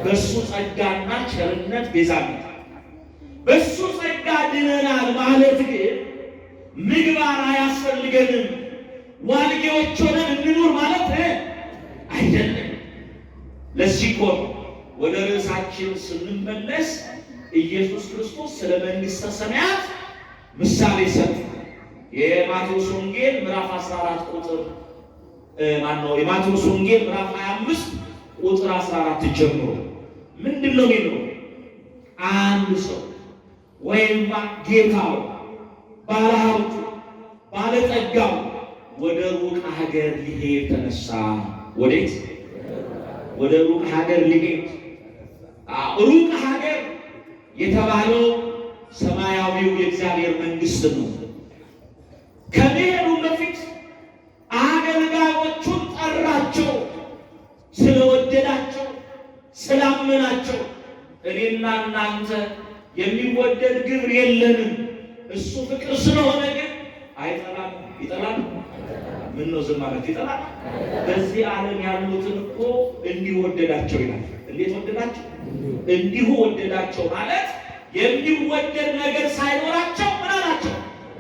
በእሱ ጸጋና ቸርነት ቤዛነት በእሱ ጸጋ ድነናል ማለት ግን ምግባር አያስፈልገንም፣ ዋልጌዎች ሆነን እንኑር ማለት አይደለም። ለዚህ እኮ ወደ ርዕሳችን ስንመለስ ኢየሱስ ክርስቶስ ስለ መንግሥተ ሰማያት ምሳሌ ሰጠ። የማቴዎስ ወንጌል ምዕራፍ 14 ቁጥር የማቴዎስ ወንጌል ምዕራፍ 25 ቁጥር 14 ጀምሮ ምንድን ነው የሚለው? አንድ ሰው ወይም ጌታው ባለሀብቱ ባለጠጋው ወደ ሩቅ ሀገር ሊሄድ ተነሳ። ወዴት? ወደ ሩቅ ሀገር ሊሄድ። ሩቅ ሀገር የተባለው ሰማያዊው የእግዚአብሔር መንግሥት ነው። ከመሄዱ በፊት አገልጋዮቹን ጠራቸው። ስለወደዳቸው ስላመናቸው እኔና እናንተ የሚወደድ ግብር የለንም፣ እሱ ፍቅር ስለሆነ ግን አይጠላም። ይጠላል? ምን ነው ዝም ማለት? ይጠላል? በዚህ ዓለም ያሉትን እኮ እንዲሁ ወደዳቸው ይላል። እንዴት ወደዳቸው? እንዲሁ ወደዳቸው ማለት የሚወደድ ነገር ሳይኖራቸው ምን አላቸው?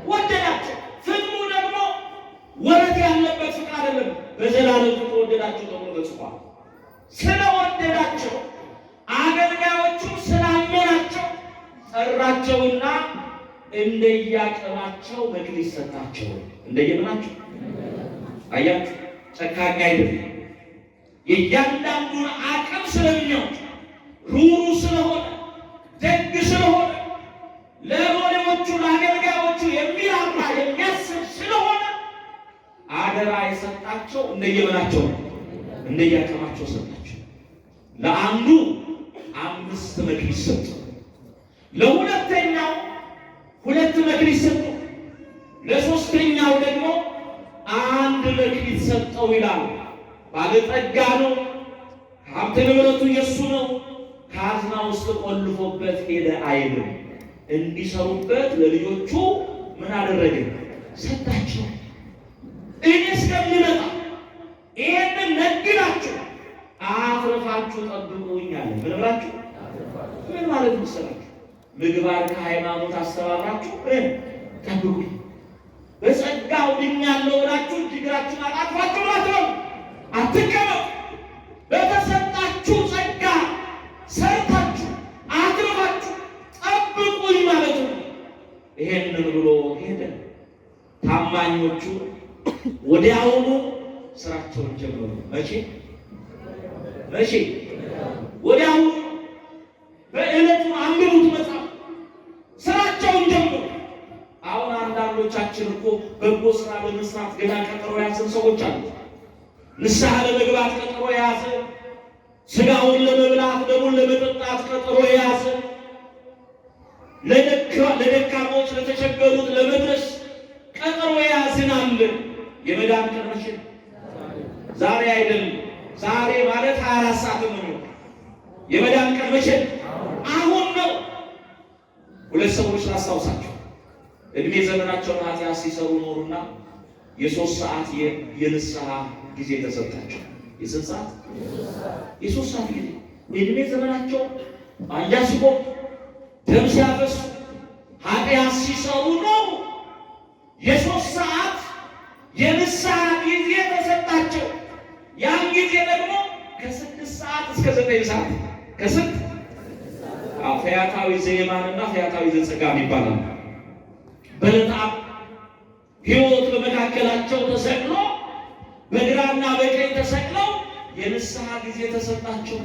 ወደዳቸው። ፍቅሩ ደግሞ ወረት ያለበት ፍቅር አይደለም። በዘላለም ፍቅር ወደዳቸው ተብሎ ተጽፏል። ስለወደዳቸው አገልጋዮቹ ስላመናቸው ጠራቸውና እንደያቅማቸው መክሊት ሰጣቸው። እንደየምናቸው አያችሁ፣ ጨካኝ አይደለም። የእያንዳንዱን አቅም ስለሚያውቅ ሩሩ ስለሆነ ደግ ስለሆነ ለሎሌዎቹ ለአገልጋዮቹ የሚራራ የሚያስብ ስለሆነ አደራ የሰጣቸው እንደየምናቸው እንደያቅማቸው ሰጣቸው። ለአንዱ 5 መክሊት ሰጡ፣ ለሁለተኛው 2 መክሊት ሰጡ፣ ለሶስተኛው ደግሞ 1 መክሊት ሰጠው ይላል። ባለጠጋ ነው፣ ሀብተ ንብረቱ የሱ ነው፣ ካዝና ውስጥ ቆልፎበት ሄደ አይልም። እንዲሰሩበት ለልጆቹ ምን አደረገ? ሰጣቸው። እኔ እስከምመጣ ይሄንን ነግዳችሁ አትርፋችሁ ጠብቁኝ አለ። ምን ብላችሁ? ምን ማለት መሰላችሁ? ምግባር ከሃይማኖት አስተባብራችሁ ጠብቁኝ። በጸጋው ድኛለሁ ብላችሁ እግራችሁን አጣጥፋችሁ አትበሉ፣ አትቀመጡ። በተሰጣችሁ ጸጋ ሰርታችሁ አትርፋችሁ ጠብቁኝ ማለት ነው። ይሄንን ብሎ ሄደ። ታማኞቹ ወዲያውኑ ስራቸውን ጀመሩ። መቼ? ወዲያውኑ በጎ ስራ ለመስራት ገና ቀጠሮ የያዝን ሰዎች አሉ። ንስሐ ለመግባት ቀጠሮ የያዘ፣ ስጋውን ለመብላት ደሙን ለመጠጣት ቀጠሮ የያዘ፣ ለደካሞች ለተቸገሩት ለመድረስ ቀጠሮ የያዝን አለ። የመዳን ቀን መቼ ነው? ዛሬ አይደለም። ዛሬ ማለት 24 ሰዓት ነው። የመዳን ቀን መቼ ነው? አሁን ነው። ሁለት ሰዎች ላስታውሳቸው። እድሜ ዘመናቸውን ኃጢአት ሲሰሩ ኖሩና የ3 ሰዓት የንስሐ ጊዜ ተሰጣቸው። የስንት ሰዓት? የ3 ሰዓት ጊዜ። እድሜ ዘመናቸው አንጃ ሲቆም ደም ሲያፈሱ ኃጢአት ሲሰሩ ነው። የ3 ሰዓት የንስሐ ጊዜ ተሰጣቸው። ያን ጊዜ ደግሞ ከ6 ሰዓት እስከ 9 ሰዓት ከስንት ፈያታዊ ዘየማንና ፈያታዊ ዘጸጋም ይባላል። በለጣም ሕይወት በመካከላቸው ተሰቅሎ በግራና በቀኝ ተሰቅለው የንስሐ ጊዜ ተሰጣቸው።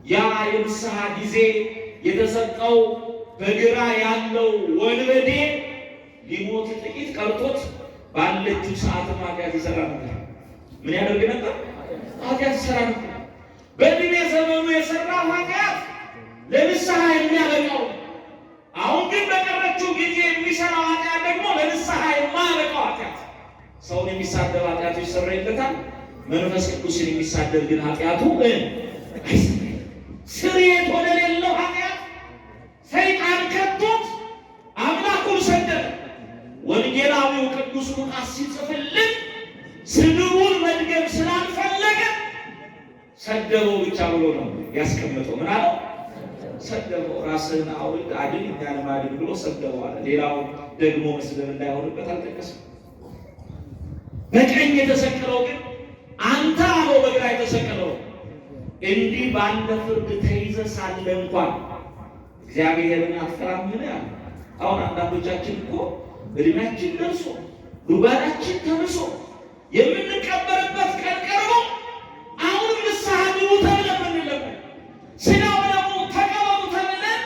ያ የንስሐ ጊዜ የተሰጠው በግራ ያለው ወንበዴ ሊሞት ጥቂት ቀርቶት ባለችው ሰዓት ኃጢአት ይሰራ ነበር። ምን ያደርግ ነበር? ኃጢአት ይሰራ ነበር። በእድሜ ዘመኑ የሰራው ኃጢአት ለንስሐ የሚያበቃው፣ አሁን ግን በቀረችው ጊዜ የሚሰራው ኃጢአት ደግሞ ለንስሐ የማያበቃው ኃጢአት። ሰውን የሚሳደብ ኃጢአቱ ይሰረይለታል። መንፈስ ቅዱስን የሚሳደብ ግን ኃጢአቱ አይሰረይም። ስርየት ወደሌለው ኃጢአት ሰይጣን ከቶት አምላኩን ሰደበ። ወንጌላዊው ቅዱስ ሉቃስ ሲጽፍልን ስድቡን መድገም ስላልፈለገ ሰደበው ብቻ ብሎ ነው ያስቀምጠው። ምን አለው? ሰደበው። ራስህን አውርድ አድን እኛንም አድን ብሎ ሰደበው አለ። ሌላው ደግሞ መስደብ እንዳይሆንበት አልጠቀሰም። በቀኝ የተሰቀለው ግን አንተ አለው በግራ የተሰቀለው እንዲህ ባለ ፍርድ ተይዘ ሳለ እንኳን እግዚአብሔርን አትፈራምን? ያለ። አሁን አንዳንዶቻችን እኮ እድሜያችን ደርሶ ጉባኤያችን ተርሶ የምንቀበርበት ቀን ቀርቦ አሁንም ንስሐ ግቡ ተብለን ምንለምን፣ ስጋው ደግሞ ተቀበሉ ተብለን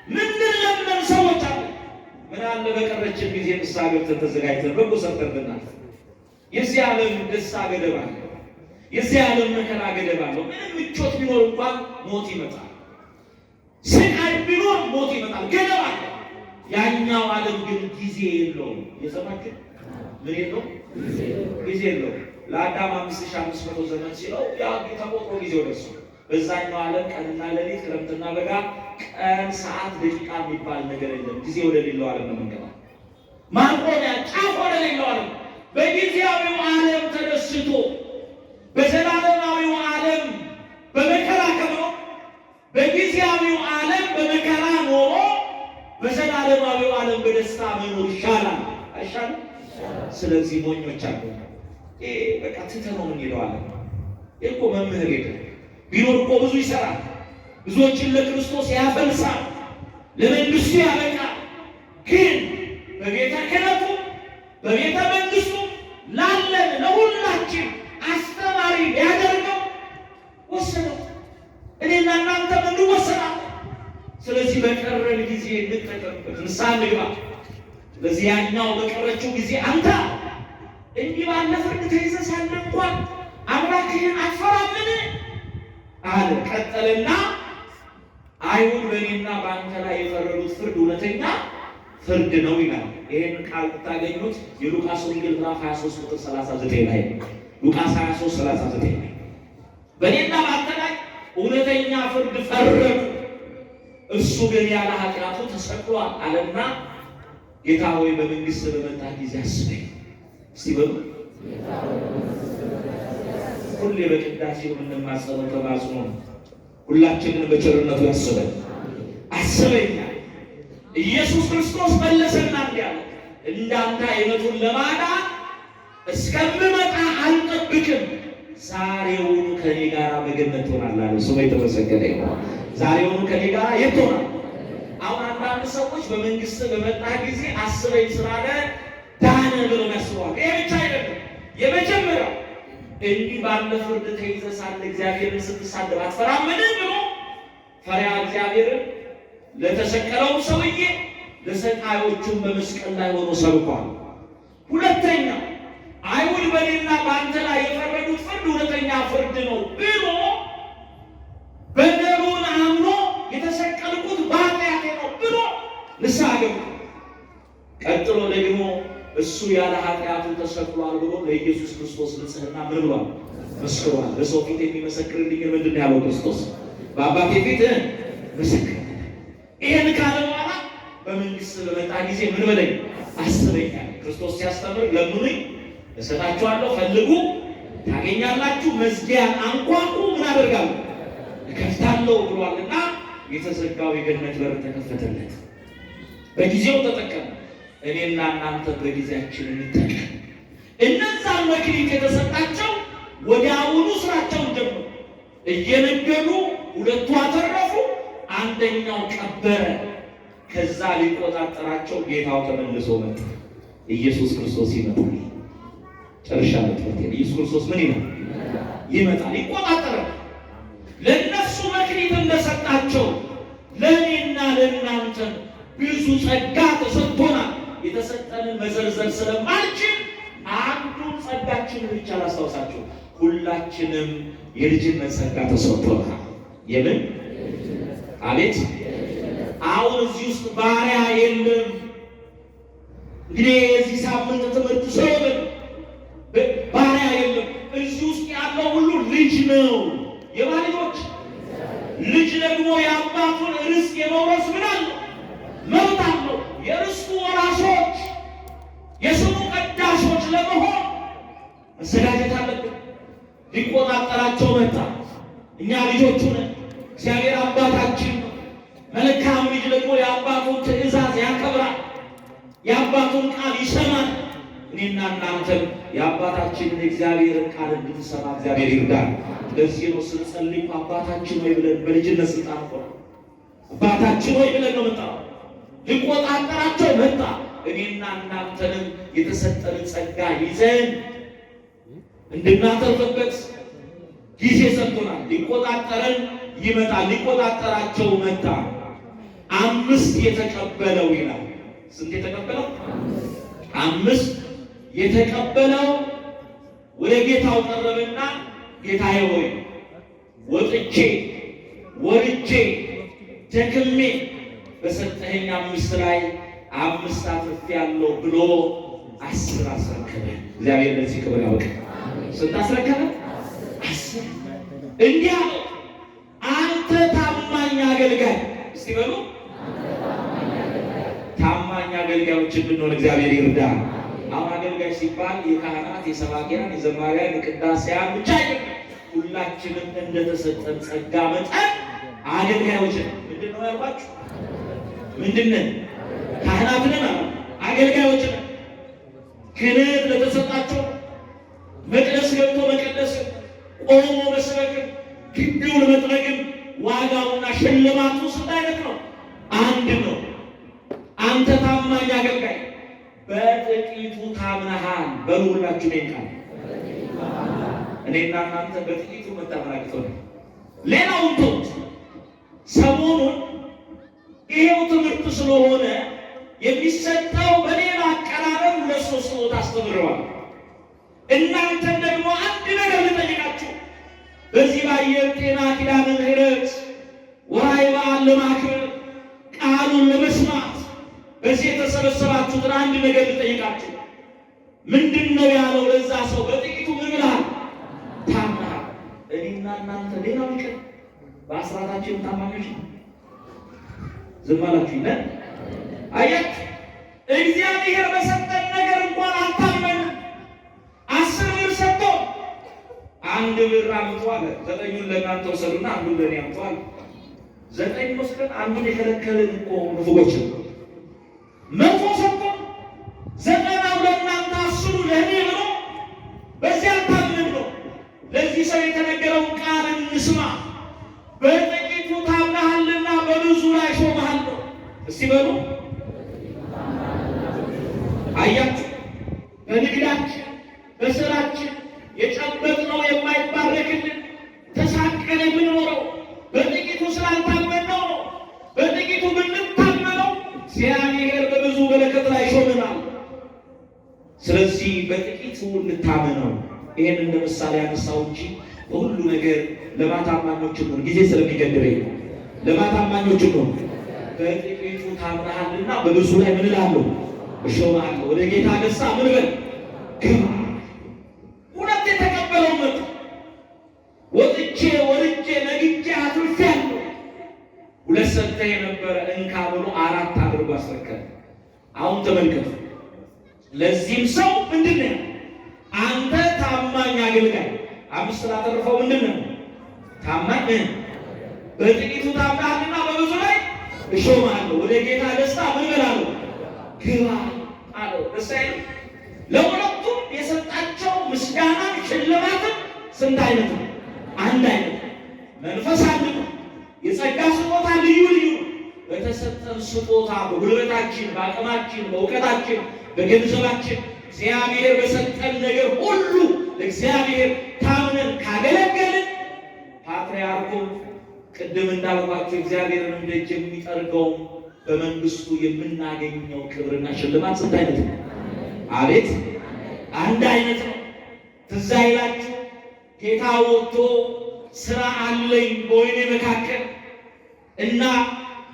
ምንለምን ሰዎች አለ። ምን አለ በቀረችን ጊዜ ንስሐ ገብተን ተዘጋጅተን በጎ ሰርተን ብናልፍ። የዚህ ዓለም ደስታ ገደብ አለ። የዚህ ዓለም መከራ ገደብ አለው። ምንም ምቾት ቢኖር እንኳን ሞት ይመጣል። ስቃይ ቢኖር ሞት ይመጣል። ገደብ አለ። ያኛው ዓለም ግን ጊዜ የለውም። የሰማችሁ ምን የለውም? ጊዜ የለውም። ለአዳም 5500 ዘመን ሲለው ያ ተቆጥሮ ጊዜው ደርሶ፣ በዛኛው ዓለም ቀንና ሌሊት ክረምትና በጋ ቀን ሰዓት ደቂቃ የሚባል ነገር የለም። ጊዜ ወደሌለው ዓለም ነው መንገባ። ማቆሚያ ጫፍ ወደሌለው ዓለም በጊዜያዊው ዓለም ተደስቶ በዘላለማዊው ዓለም በመከራ ከብሮ በጊዜያዊው ዓለም በመከራ ኖሮ በዘላለማዊው ዓለም በደስታ መኖር ይሻላል አይሻልም? ስለዚህ ሞኞች አሉ። በቃ ትተነው ምን ይለዋል? እኮ መምህር ሄደ ቢኖር እኮ ብዙ ይሰራል፣ ብዙዎችን ለክርስቶስ ያፈልሳል፣ ለመንግስቱ ያበቃል። ግን በቤተ ክህነቱ በቤተ መንግስቱ ላለን ለሁላችን አስተማሪ ያደርገው ወሰነው። እኔና እናንተ ምን ወሰናል? ስለዚህ በቀረን ጊዜ እንጠቀምበት፣ ንስሐ እንግባ። ስለዚህ ያኛው በቀረችው ጊዜ አንተ እንዲህ ባለ ፍርድ ተይዘህ ሳለ እንኳን አምላክህን አትፈራምን አለ። ቀጠለና አይሁድ በእኔና በአንተ ላይ የፈረዱት ፍርድ እውነተኛ ፍርድ ነው ይላል። ይሄን ቃል ታገኙት የሉቃስ ወንጌል ምዕራፍ 23 ቁጥር 39 ላይ ሉቃስ 23:39 በእኔና በአንተ ላይ እውነተኛ ፍርድ ፈረዱ፣ እሱ ግን ያለ ኃጢአቱ ተሰቅሏል አለና ጌታ ሆይ በመንግስት በመጣ ጊዜ አስበኝ። እስቲ በሉ ሁሌ በቅዳሴው የምንማጸነው ተማጽኖ ሁላችንን በቸርነቱ ያስበን። አስበኝ ኢየሱስ ክርስቶስ መለሰና እንዲህ አለ፣ እንዳንተ አይነቱን ለማዳን እስከምመጣ አልጠብቅም፣ ዛሬውኑ ከኔ ጋር በገነት ትሆናለህ አለ። ስሙ የተመሰገነ ይሁን። ዛሬውኑ ከኔ ጋር የት ትሆናለህ? አሁን አንዳንድ ሰዎች በመንግስት በመጣ ጊዜ አስበኝ ስላለ ዳነ ብለው ያስባሉ። ይሄ ብቻ አይደለም። የመጀመሪያው እንዲህ ባለ ፍርድ ተይዘህ ሳለ እግዚአብሔርን ስትሳደብ አትፈራምን ብሎ ፈሪሃ እግዚአብሔርን ለተሰቀለው ሰውዬ ለሰቃዮቹም በመስቀል ላይ ሆኖ ሰብኳል። ሁለተኛ አይሁድ በእኔና በአንተ ላይ የፈረዱት ፍርድ እውነተኛ ፍርድ ነው ብሎ በደሉን አምኖ የተሰቀልኩት በኃጢአቴ ነው ብሎ ንስሐ ገባ። ቀጥሎ ደግሞ እሱ ያለ ኃጢአቱ ተሰቅሏል ብሎ ለኢየሱስ ክርስቶስ ንጽሕና ምን ብሏል? መስክሯል። በሰው ፊት የሚመሰክርልኝ ምንድን ነው ያለው ክርስቶስ? በአባቴ ፊት ምስክር። ይህን ካለ በኋላ በመንግስት በመጣ ጊዜ ምን በለኝ? አስበኝ። ክርስቶስ ሲያስተምር ለምኑኝ እሰጣችኋለሁ፣ ፈልጉ ታገኛላችሁ፣ መዝጊያን አንኳኩ ምን አደርጋለሁ? እከፍታለሁ ብሏልና የተዘጋው የገነት በር ተከፈተለት። በጊዜው ተጠቀመ። እኔና እናንተ በጊዜያችን እንጠቀም። እነዛን መክሊት የተሰጣቸው ወዲያውኑ ስራቸውን ጀመሩ። እየነገዱ ሁለቱ አተረፉ፣ አንደኛው ቀበረ። ከዛ ሊቆጣጠራቸው ጌታው ተመልሶ መጣ። ኢየሱስ ክርስቶስ ይመጣል። ጨርሻለሁ ትምህርቴን። ኢየሱስ ክርስቶስ ምን ይላል? ይመጣል፣ ይቆጣጠራል። ለነሱ መክሊት እንደሰጣቸው ለእኔና ለእናንተ ብዙ ጸጋ ተሰጥቶናል። የተሰጠንን መዘርዘር ስለማልችል አንዱን ጸጋችንን ብቻ ላስታውሳችሁ። ሁላችንም የልጅነት ጸጋ ተሰጥቶናል። የምን? አቤት! አሁን እዚህ ውስጥ ባሪያ የለም። እንግዲህ የዚህ ሳምንት ትምህርት ስለሆነ ባሪያ የለም። እዚህ ውስጥ ያለው ሁሉ ልጅ ነው። የባልጆች ልጅ ደግሞ የአባቱን ርስት የመውረስ ምን አለው? መብት አለው። የርስቱ ወራሾች፣ የስሙ ቀዳሾች ለመሆን መዘጋጀት አለብን። ሊቆጣጠራቸው መጣ። እኛ ልጆቹ ነን። እግዚአብሔር አባታችን ነው። መልካም ልጅ ደግሞ የአባቱን ትእዛዝ ያከብራል፣ የአባቱን ቃል ይሰማል። እኔና እናንተም የአባታችንን የእግዚአብሔርን ቃል እንድንሰማ እግዚአብሔር ይርዳል። ለዚህ ነው ስንጸልይ አባታችን ወይ ብለን በልጅነት ስልጣን ሆነ አባታችን ወይ ብለን ነው መጣ። ሊቆጣጠራቸው መጣ። እኔና እናንተንም የተሰጠንን ጸጋ ይዘን እንድናተርፍበት ጊዜ ሰጥቶናል። ሊቆጣጠረን ይመጣል። ሊቆጣጠራቸው መጣ። 5 የተቀበለው ይላል። ስንት የተቀበለው? 5 የተቀበለው ወደ ጌታው ቀረበና ጌታዬ ሆይ ወጥቼ ወርጄ ደክሜ በሰጠኸኝ 5 ላይ 5 አትርፌአለሁ ብሎ 10 አስረከበ። እግዚአብሔር ለዚህ ክብር ያበቃ። ስንት አስረከበ? 10። እንዲህ አለው፣ አንተ ታማኝ አገልጋይ። እስቲ በሉ ታማኝ አገልጋዮች እንድንሆን እግዚአብሔር ይርዳ። አሁን አገልጋይ ሲባል የካህናት፣ የሰባኪያን፣ የዘማሪያን፣ የቅዳሴያን ብቻ አይደለም። ሁላችንም እንደተሰጠን ጸጋ መጠን አገልጋዮች ነን። ምንድን ነው ያልኳችሁ? ምንድን ነን? ካህናት ነን፣ አገልጋዮች ነን። ክህነት ለተሰጣቸው መቅደስ ገብቶ መቀደስ፣ ቆሞ መስበክን፣ ግቢውን መጥረግን ዋጋውና ሽልማቱ ስንት አይነት ነው? አንድ ነው። አንተ ታማኝ አገልጋይ በጥቂቱ ታምነሃል። በሉ ሁላችሁ ይንቃል። እኔና እናንተ በጥቂቱ መታመናቅቶ ነው። ሌላውን ተውት። ሰሞኑን ይሄው ትምህርት ስለሆነ የሚሰጠው በሌላ አቀራረብ ለሶስት ቦታ አስተምረዋል። እናንተን ደግሞ አንድ ነገር ልጠይቃችሁ። በዚህ በአየር ጤና ኪዳነ ምሕረት ወርኃዊ በዓል ለማክበር ቃሉን ለመስማት በዚህ የተሰበሰባችሁትን አንድ ነገር ልጠይቃችሁ። ምንድን ነው ያለው? ለዛ ሰው በጥቂቱ ምን ብለሃል? ታምነሃል። እኔና እናንተ ሌላው ይቀር በአስራታችን ታማኞች ነው። ዝም አላችሁ ይላል። አያችሁ፣ እግዚአብሔር በሰጠን ነገር እንኳን አልታመንም። 10 ብር ሰጥቶ 1 ብር አምጡ አለ። 9ኙን ለእናንተ ወሰዱና 1ዱን ለእኔ አምጡ አለ። 9 ወስደን 1ዱን የከለከልን እኮ ንፉጎች ነው። 100 ሰጥቶ 90ው ለእናንተ 10ሩ ለእኔ ብሎ በዚያ አልታመንም ነው። ለዚህ ሰው የተነገረውን ቃል እንስማ። በጥቂቱ ታምነሃልና በብዙ ላይ ሾመሃለሁ። እስቲ በሉ አያችሁ፣ በንግዳችን በስራችን የጨበጥነው የማይባረክልን ተሳቀን የምንኖረው በጥቂቱ ስላልታመነው ነው። በጥቂቱ ብንታመነው እግዚአብሔር በብዙ በረከት ላይ ሾመናል። ስለዚህ በጥቂቱ እንታመነው። ይሄን እንደ ምሳሌ ያነሳው እንጂ በሁሉ ነገር ለማታማኞች ነው። ጊዜ ስለሚገድበኝ ለማታማኞች ነው። በጥቂቱ ታምናሃልና በብዙ ላይ ምን እላለሁ እሾምሃለሁ። ወደ ጌታ ገሳ ምን በል ግባ። ሁለት የተቀበለው መጡ። ወጥቼ ወርጄ ነግጄ አትርፌያለሁ። ሁለት ሰጥተህ የነበረ እንካ ብሎ አራት አድርጎ አስረከበ። አሁን ተመልከቱ። ለዚህም ሰው ምንድን ነው አንተ ታማኝ አገልጋይ፣ አምስት ስላተረፈው ምንድን ነው ታማኝ፣ በጥቂቱ ታምናሃልና በብዙ ላይ እሾምሃለሁ። ወደ ጌታ ደስታ ምን እላለሁ ግባ አለው። ደስ አይልም? ለሁለቱም የሰጣቸው ምስጋና ሽልማትን ስንት አይነት ነው? አንድ አይነት። መንፈስ አንድ ነው። የጸጋ ስጦታ ልዩ ልዩ ነው። በተሰጠን ስጦታ በጉልበታችን፣ በአቅማችን፣ በእውቀታችን፣ በገንዘባችን እግዚአብሔር በሰጠን ነገር ሁሉ ለእግዚአብሔር ታምነን ካገለገልን ፓትርያርኩ ቅድም እንዳልኳቸው እግዚአብሔርን ደጅ የሚጠርገው በመንግስቱ የምናገኘው ክብርና ሽልማት ስንት አይነት ነው? አቤት አንድ አይነት ነው። ትዝ አይላችሁ ጌታ ወጥቶ ስራ አለኝ በወይኔ መካከል እና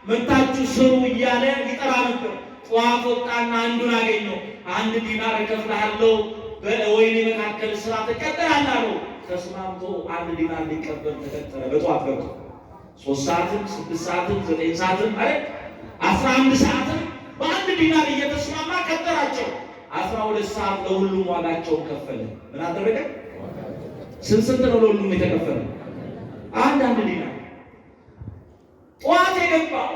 መጣችሁ ስሩ እያለ ይጠራ ነበር። ጠዋት ወጣና አንዱን አገኘው። 1 ዲናር እከፍልሃለሁ በወይኔ መካከል ስራ ትቀጠራለህ አለው። ተስማምቶ 1 ዲናር ሊቀበል ተቀጠረ። በጠዋት ገብቶ 3 ሰዓትም 6 ሰዓትም 9 ሰዓትም ማለት 11 ሰዓትም በ1 ዲናር እየተስማማ ቀጠራቸው። 12 ሰዓት ለሁሉም ዋጋቸውን ከፈለ። ምን አደረገ? ስንት ነው ለሁሉም የተከፈለ? 1 ዲናር። ጠዋት የገባው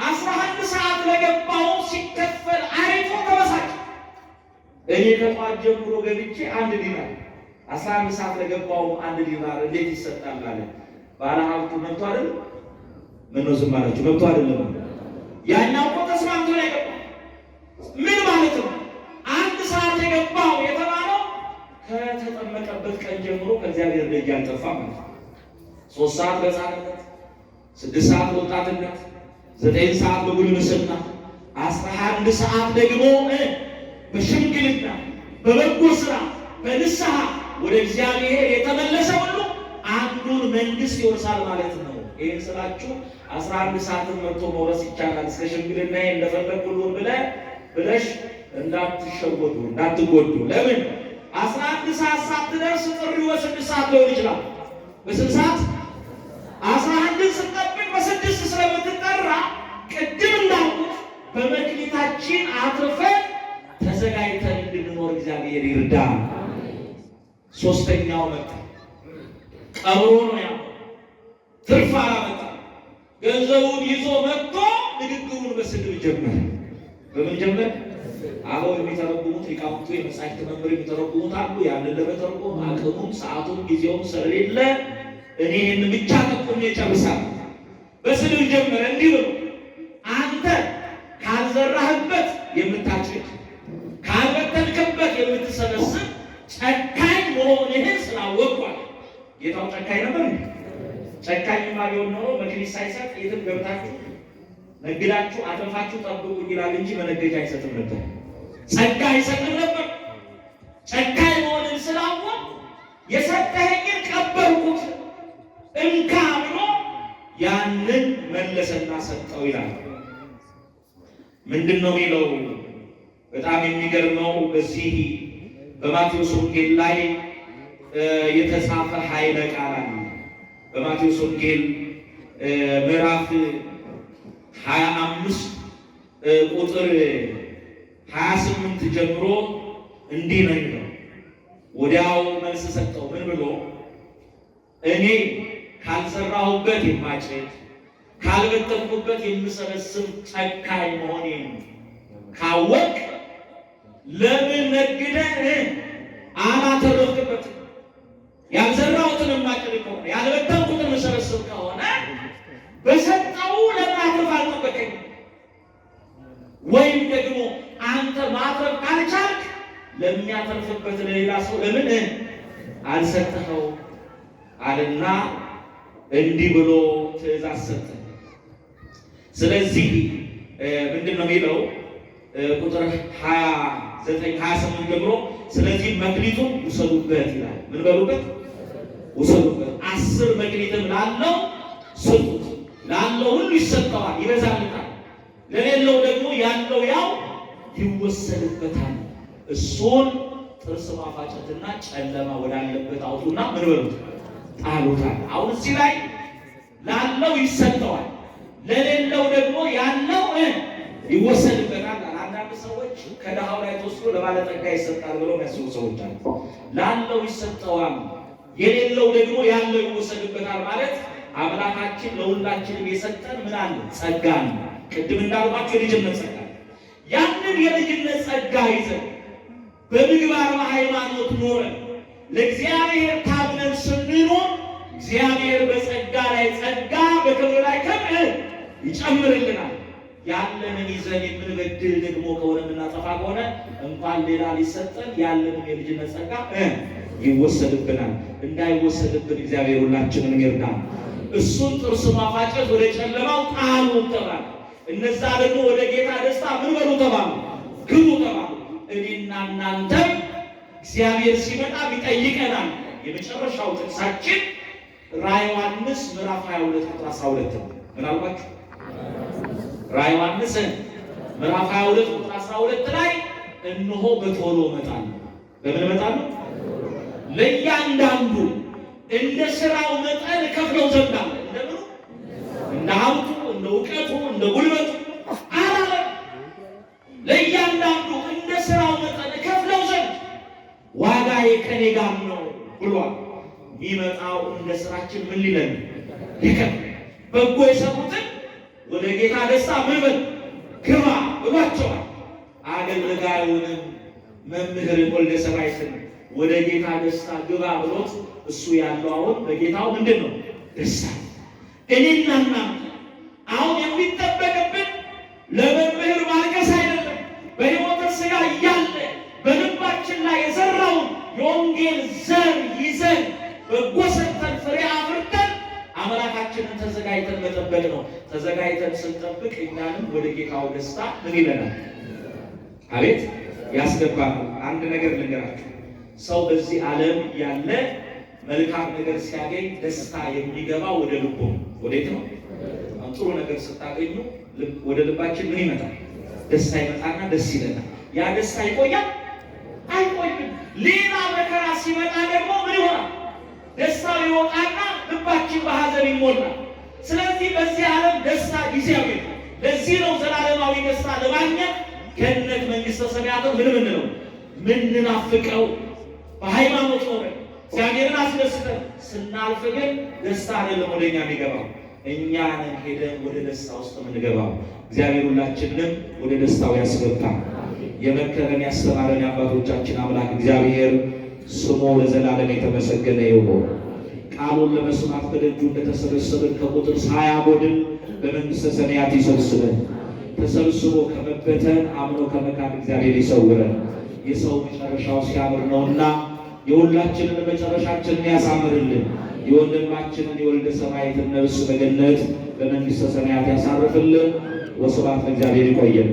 11 ሰዓት ለገባው ሲከፈል አይቶ ተበሳጨ። እኔ ከጠዋት ጀምሮ ገብቼ 1 ዲናር 11 ሰዓት ለገባው 1 ዲናር እንዴት ይሰጣል አለ። ባለ ሀብቱ መብቱ አይደለም? ምን ነው ዝም አላችሁ? መብቱ አይደለም? ያኛው እኮ ተስማምቶ ነው የገባው። ምን ማለት ነው? 1 ሰዓት የገባው የተባለው ከተጠመቀበት ቀን ጀምሮ ከእግዚአብሔር ደጅ ያልጠፋ ማለት ነው። 3 ሰዓት በሕፃንነት፣ 6 ሰዓት በወጣትነት፣ 9 ሰዓት በጉልምስና፣ 11 ሰዓት ደግሞ በሽምግልና በበጎ ስራ በንስሐ ወደ እግዚአብሔር የተመለሰ ሁሉ አንዱን መንግስት ይወርሳል ማለት ነው። ይህን ስላችሁ 11 ሰዓትን መጥቶ መውረስ ይቻላል። እስከ ሽምግልና እንደፈለግ ሁሉን ብለሽ እንዳትሸወዱ እንዳትጎዱ። ለምን 11 ሰዓት ሳትደርስ ጥሪው በ6 ሰዓት ሊሆን ይችላል። በስንት ሰዓት? 11 ስጠብቅ በ6 ስለምትጠራ ቅድም እንዳልኩት በመክሊታችን አትርፈን ተዘጋጅተን እንድንኖር እግዚአብሔር ይርዳ። ሶስተኛው መጣ። ቀብሮ ነው ያው ትርፍ አላመጣ። ገንዘቡን ይዞ መጥቶ ንግግሩን በስድብ ጀመረ። በምን ጀመረ? አበው የሚተረጉሙት ሊቃውንቱ የመጻሕፍት መምህር የሚተረጉሙት አሉ። ያንን ለመተርጎም አቅሙም ሰዓቱም ጊዜውም ስለሌለ እኔ ይህን ብቻ ጠቁሜ ጨርሳለሁ። በስድብ ጀመረ። እንዲህ ብሎ አንተ ካልዘራህበት የምታጭድ ካልበተንክበት የምትሰበስብ ጨካኝ መሆንህን ስላወቅኳል። ጌታው ጨካኝ ነበር። ጨካኝ ቢሆን ኖሮ መክሊት ሳይሰጥ የትም ገብታችሁ ነግዳችሁ አትርፋችሁ ጠብቁ ይላል እንጂ መነገጃ አይሰጥም ነበር። ጸጋ አይሰጥም ነበር። ጨካኝ መሆንን ስላወቅ የሰጠኸኝን ቀበልኩት እንካ ብሎ ያንን መለሰና ሰጠው ይላል። ምንድን ነው የሚለው? በጣም የሚገርመው በዚህ በማቴዎስ ወንጌል ላይ የተጻፈ ኃይለ ቃል አለ። በማቴዎስ ወንጌል ምዕራፍ 25 ቁጥር 28 ጀምሮ እንዲህ ነው የሚለው። ወዲያው መልስ ሰጠው። ምን ብሎ? እኔ ካልዘራሁበት የማጭድ ካልበተንኩበት የምሰበስብ ጨካኝ መሆኔን ካወቅ ለምን ነግደህ አላተረፍክበትም? ያልዘራሁትን የማጭድ ከሆነ ያልበተንኩትን የምሰበስብ ከሆነ በሰጠው ለምን አትርፍ አልጠበቀኝም? ወይም ደግሞ አንተ ማትረፍ ካልቻልክ ለሚያተርፍበት ለሌላ ሰው ለምን አልሰጠኸው አለና እንዲህ ብሎ ትእዛዝ ሰጠ። ስለዚህ ምንድን ነው የሚለው? ቁጥር 9:28 ጀምሮ ስለዚህ መክሊቱን ውሰዱበት ይላል። ምን በሉበት? ውሰዱበት። 10 መክሊትም ላለው ስጡት፣ ላለው ሁሉ ይሰጠዋል ይበዛልታል፣ ለሌለው ደግሞ ያለው ያው ይወሰድበታል። እሱን ጥርስ ማፋጨትና ጨለማ ወዳለበት አውጡና ምን በሉት? ጣሉታል። አሁን እዚህ ላይ ላለው ይሰጠዋል፣ ለሌለው ደግሞ ያለው ይወሰድበታል። አንዳንድ ሰዎች ከድሃው ላይ ተወስዶ ለባለጠጋ ይሰጣል ብለው የሚያስቡ ሰዎች አሉ። ላለው ይሰጠዋል፣ የሌለው ደግሞ ያለው ይወሰድበታል ማለት አምላካችን ለሁላችንም የሰጠን ምን አለ? ጸጋ ነው። ቅድም እንዳልኳችሁ የልጅነት ጸጋ፣ ያንን የልጅነት ጸጋ ይዘን በምግባር በሃይማኖት ኖረን ለእግዚአብሔር ታምነን ስንኖር እግዚአብሔር በጸጋ ላይ ጸጋ በክብር ላይ ክብር ይጨምርልናል። ያለንን ይዘን የምንበድል ደግሞ ከሆነ የምናጠፋ ከሆነ እንኳን ሌላ ሊሰጠን ያለንን የልጅነት ጸጋ ይወሰድብናል። እንዳይወሰድብን እግዚአብሔር ሁላችንን ይርዳል። እሱን ጥርስ ማፋጨት ወደ ጨለማው ጣሉ ተባለ። እነዛ ደግሞ ወደ ጌታ ደስታ ምን በሉ ተባሉ? ግቡ ተባሉ። እኔና እናንተም እግዚአብሔር ሲመጣ ይጠይቀናል። የመጨረሻው ጥቅሳችን ራዕየ ዮሐንስ ምዕራፍ 22 ቁጥር 12 ነው። ምናልባት ራዕየ ዮሐንስ ምዕራፍ 22 ቁጥር 12 ላይ እነሆ በቶሎ እመጣለሁ። በምን እመጣለሁ? ለእያንዳንዱ እንደ ስራው መጠን ከፍለው ዘንድ አለ። እንደምኑ? እንደ ሀብቱ፣ እንደ እውቀቱ፣ እንደ ጉልበቱ አላለ። ለእያንዳንዱ እንደ ስራው መጠን ከፍለው ዘንድ ዋጋዬ ከኔ ጋር ነው ብሏል። የሚመጣው እንደ ስራችን ምን ሊለን ይከፍ በጎ የሰሩትን ወደ ጌታ ደስታ ምን በል ግባ ብሏቸዋል። አገልጋዩንም መምህርን ወልደ ሰማዕትን ወደ ጌታ ደስታ ግባ ብሎት እሱ ያለው አሁን በጌታው ምንድን ነው? ደስታ። እኔና እናንተ አሁን የሚጠበቅብን ለመምህር ማልቀስ አይደለም። በሕይወተ ሥጋ እያለ በልባችን ላይ የዘራውን የወንጌል ዘር ይዘን በጎ ሰርተን ፍሬ አፍርተን አምላካችንን ተዘጋጅተን መጠበቅ ነው። ተዘጋጅተን ስንጠብቅ እኛንም ወደ ጌታው ደስታ ምን ይለናል? አቤት ያስገባል። አንድ ነገር ልንገራችሁ። ሰው በዚህ ዓለም ያለ መልካም ነገር ሲያገኝ ደስታ የሚገባው ወደ ልቡ ነው። ወዴት ነው? ጥሩ ነገር ስታገኙ ወደ ልባችን ምን ይመጣል? ደስታ ይመጣና ደስ ይለናል። ያ ደስታ ይቆያል? አይቆይም። ሌላ መከራ ሲመጣ ደግሞ ምን ይሆናል? ደስታው ይወጣና ልባችን በሐዘን ይሞላል። ስለዚህ በዚህ ዓለም ደስታ ጊዜያዊ ነው። ለዚህ ነው ዘላለማዊ ደስታ ለማግኘት ገነት መንግሥተ ሰማያትን ምን ነው ምንናፍቀው። በሃይማኖት ኖረን እግዚአብሔርን አስደስተን ስናልፍ ግን ደስታ አይደለም ወደኛ የሚገባው፣ እኛን ሄደን ወደ ደስታ ውስጥ የምንገባው። እግዚአብሔር ሁላችንንም ወደ ደስታው ያስገባል። የመከረን ያስተማረን የአባቶቻችን አምላክ እግዚአብሔር ስሙ ለዘላለም የተመሰገነ ይሁን። ቃሉን ለመስማት በደጁ እንደተሰበሰብን ከቁጥር ሳያጎድል በመንግሥተ ሰማያት ይሰብስበን። ተሰብስቦ ከመበተን አምኖ ከመካድ እግዚአብሔር ይሰውረን። የሰው መጨረሻው ሲያምር ነውና የሁላችንን መጨረሻችንን ያሳምርልን። የወንድማችንን የወልደ ሰማዕትን ነፍስ በገነት በመንግሥተ ሰማያት ያሳርፍልን። ወስብሐት ለእግዚአብሔር። ይቆየን።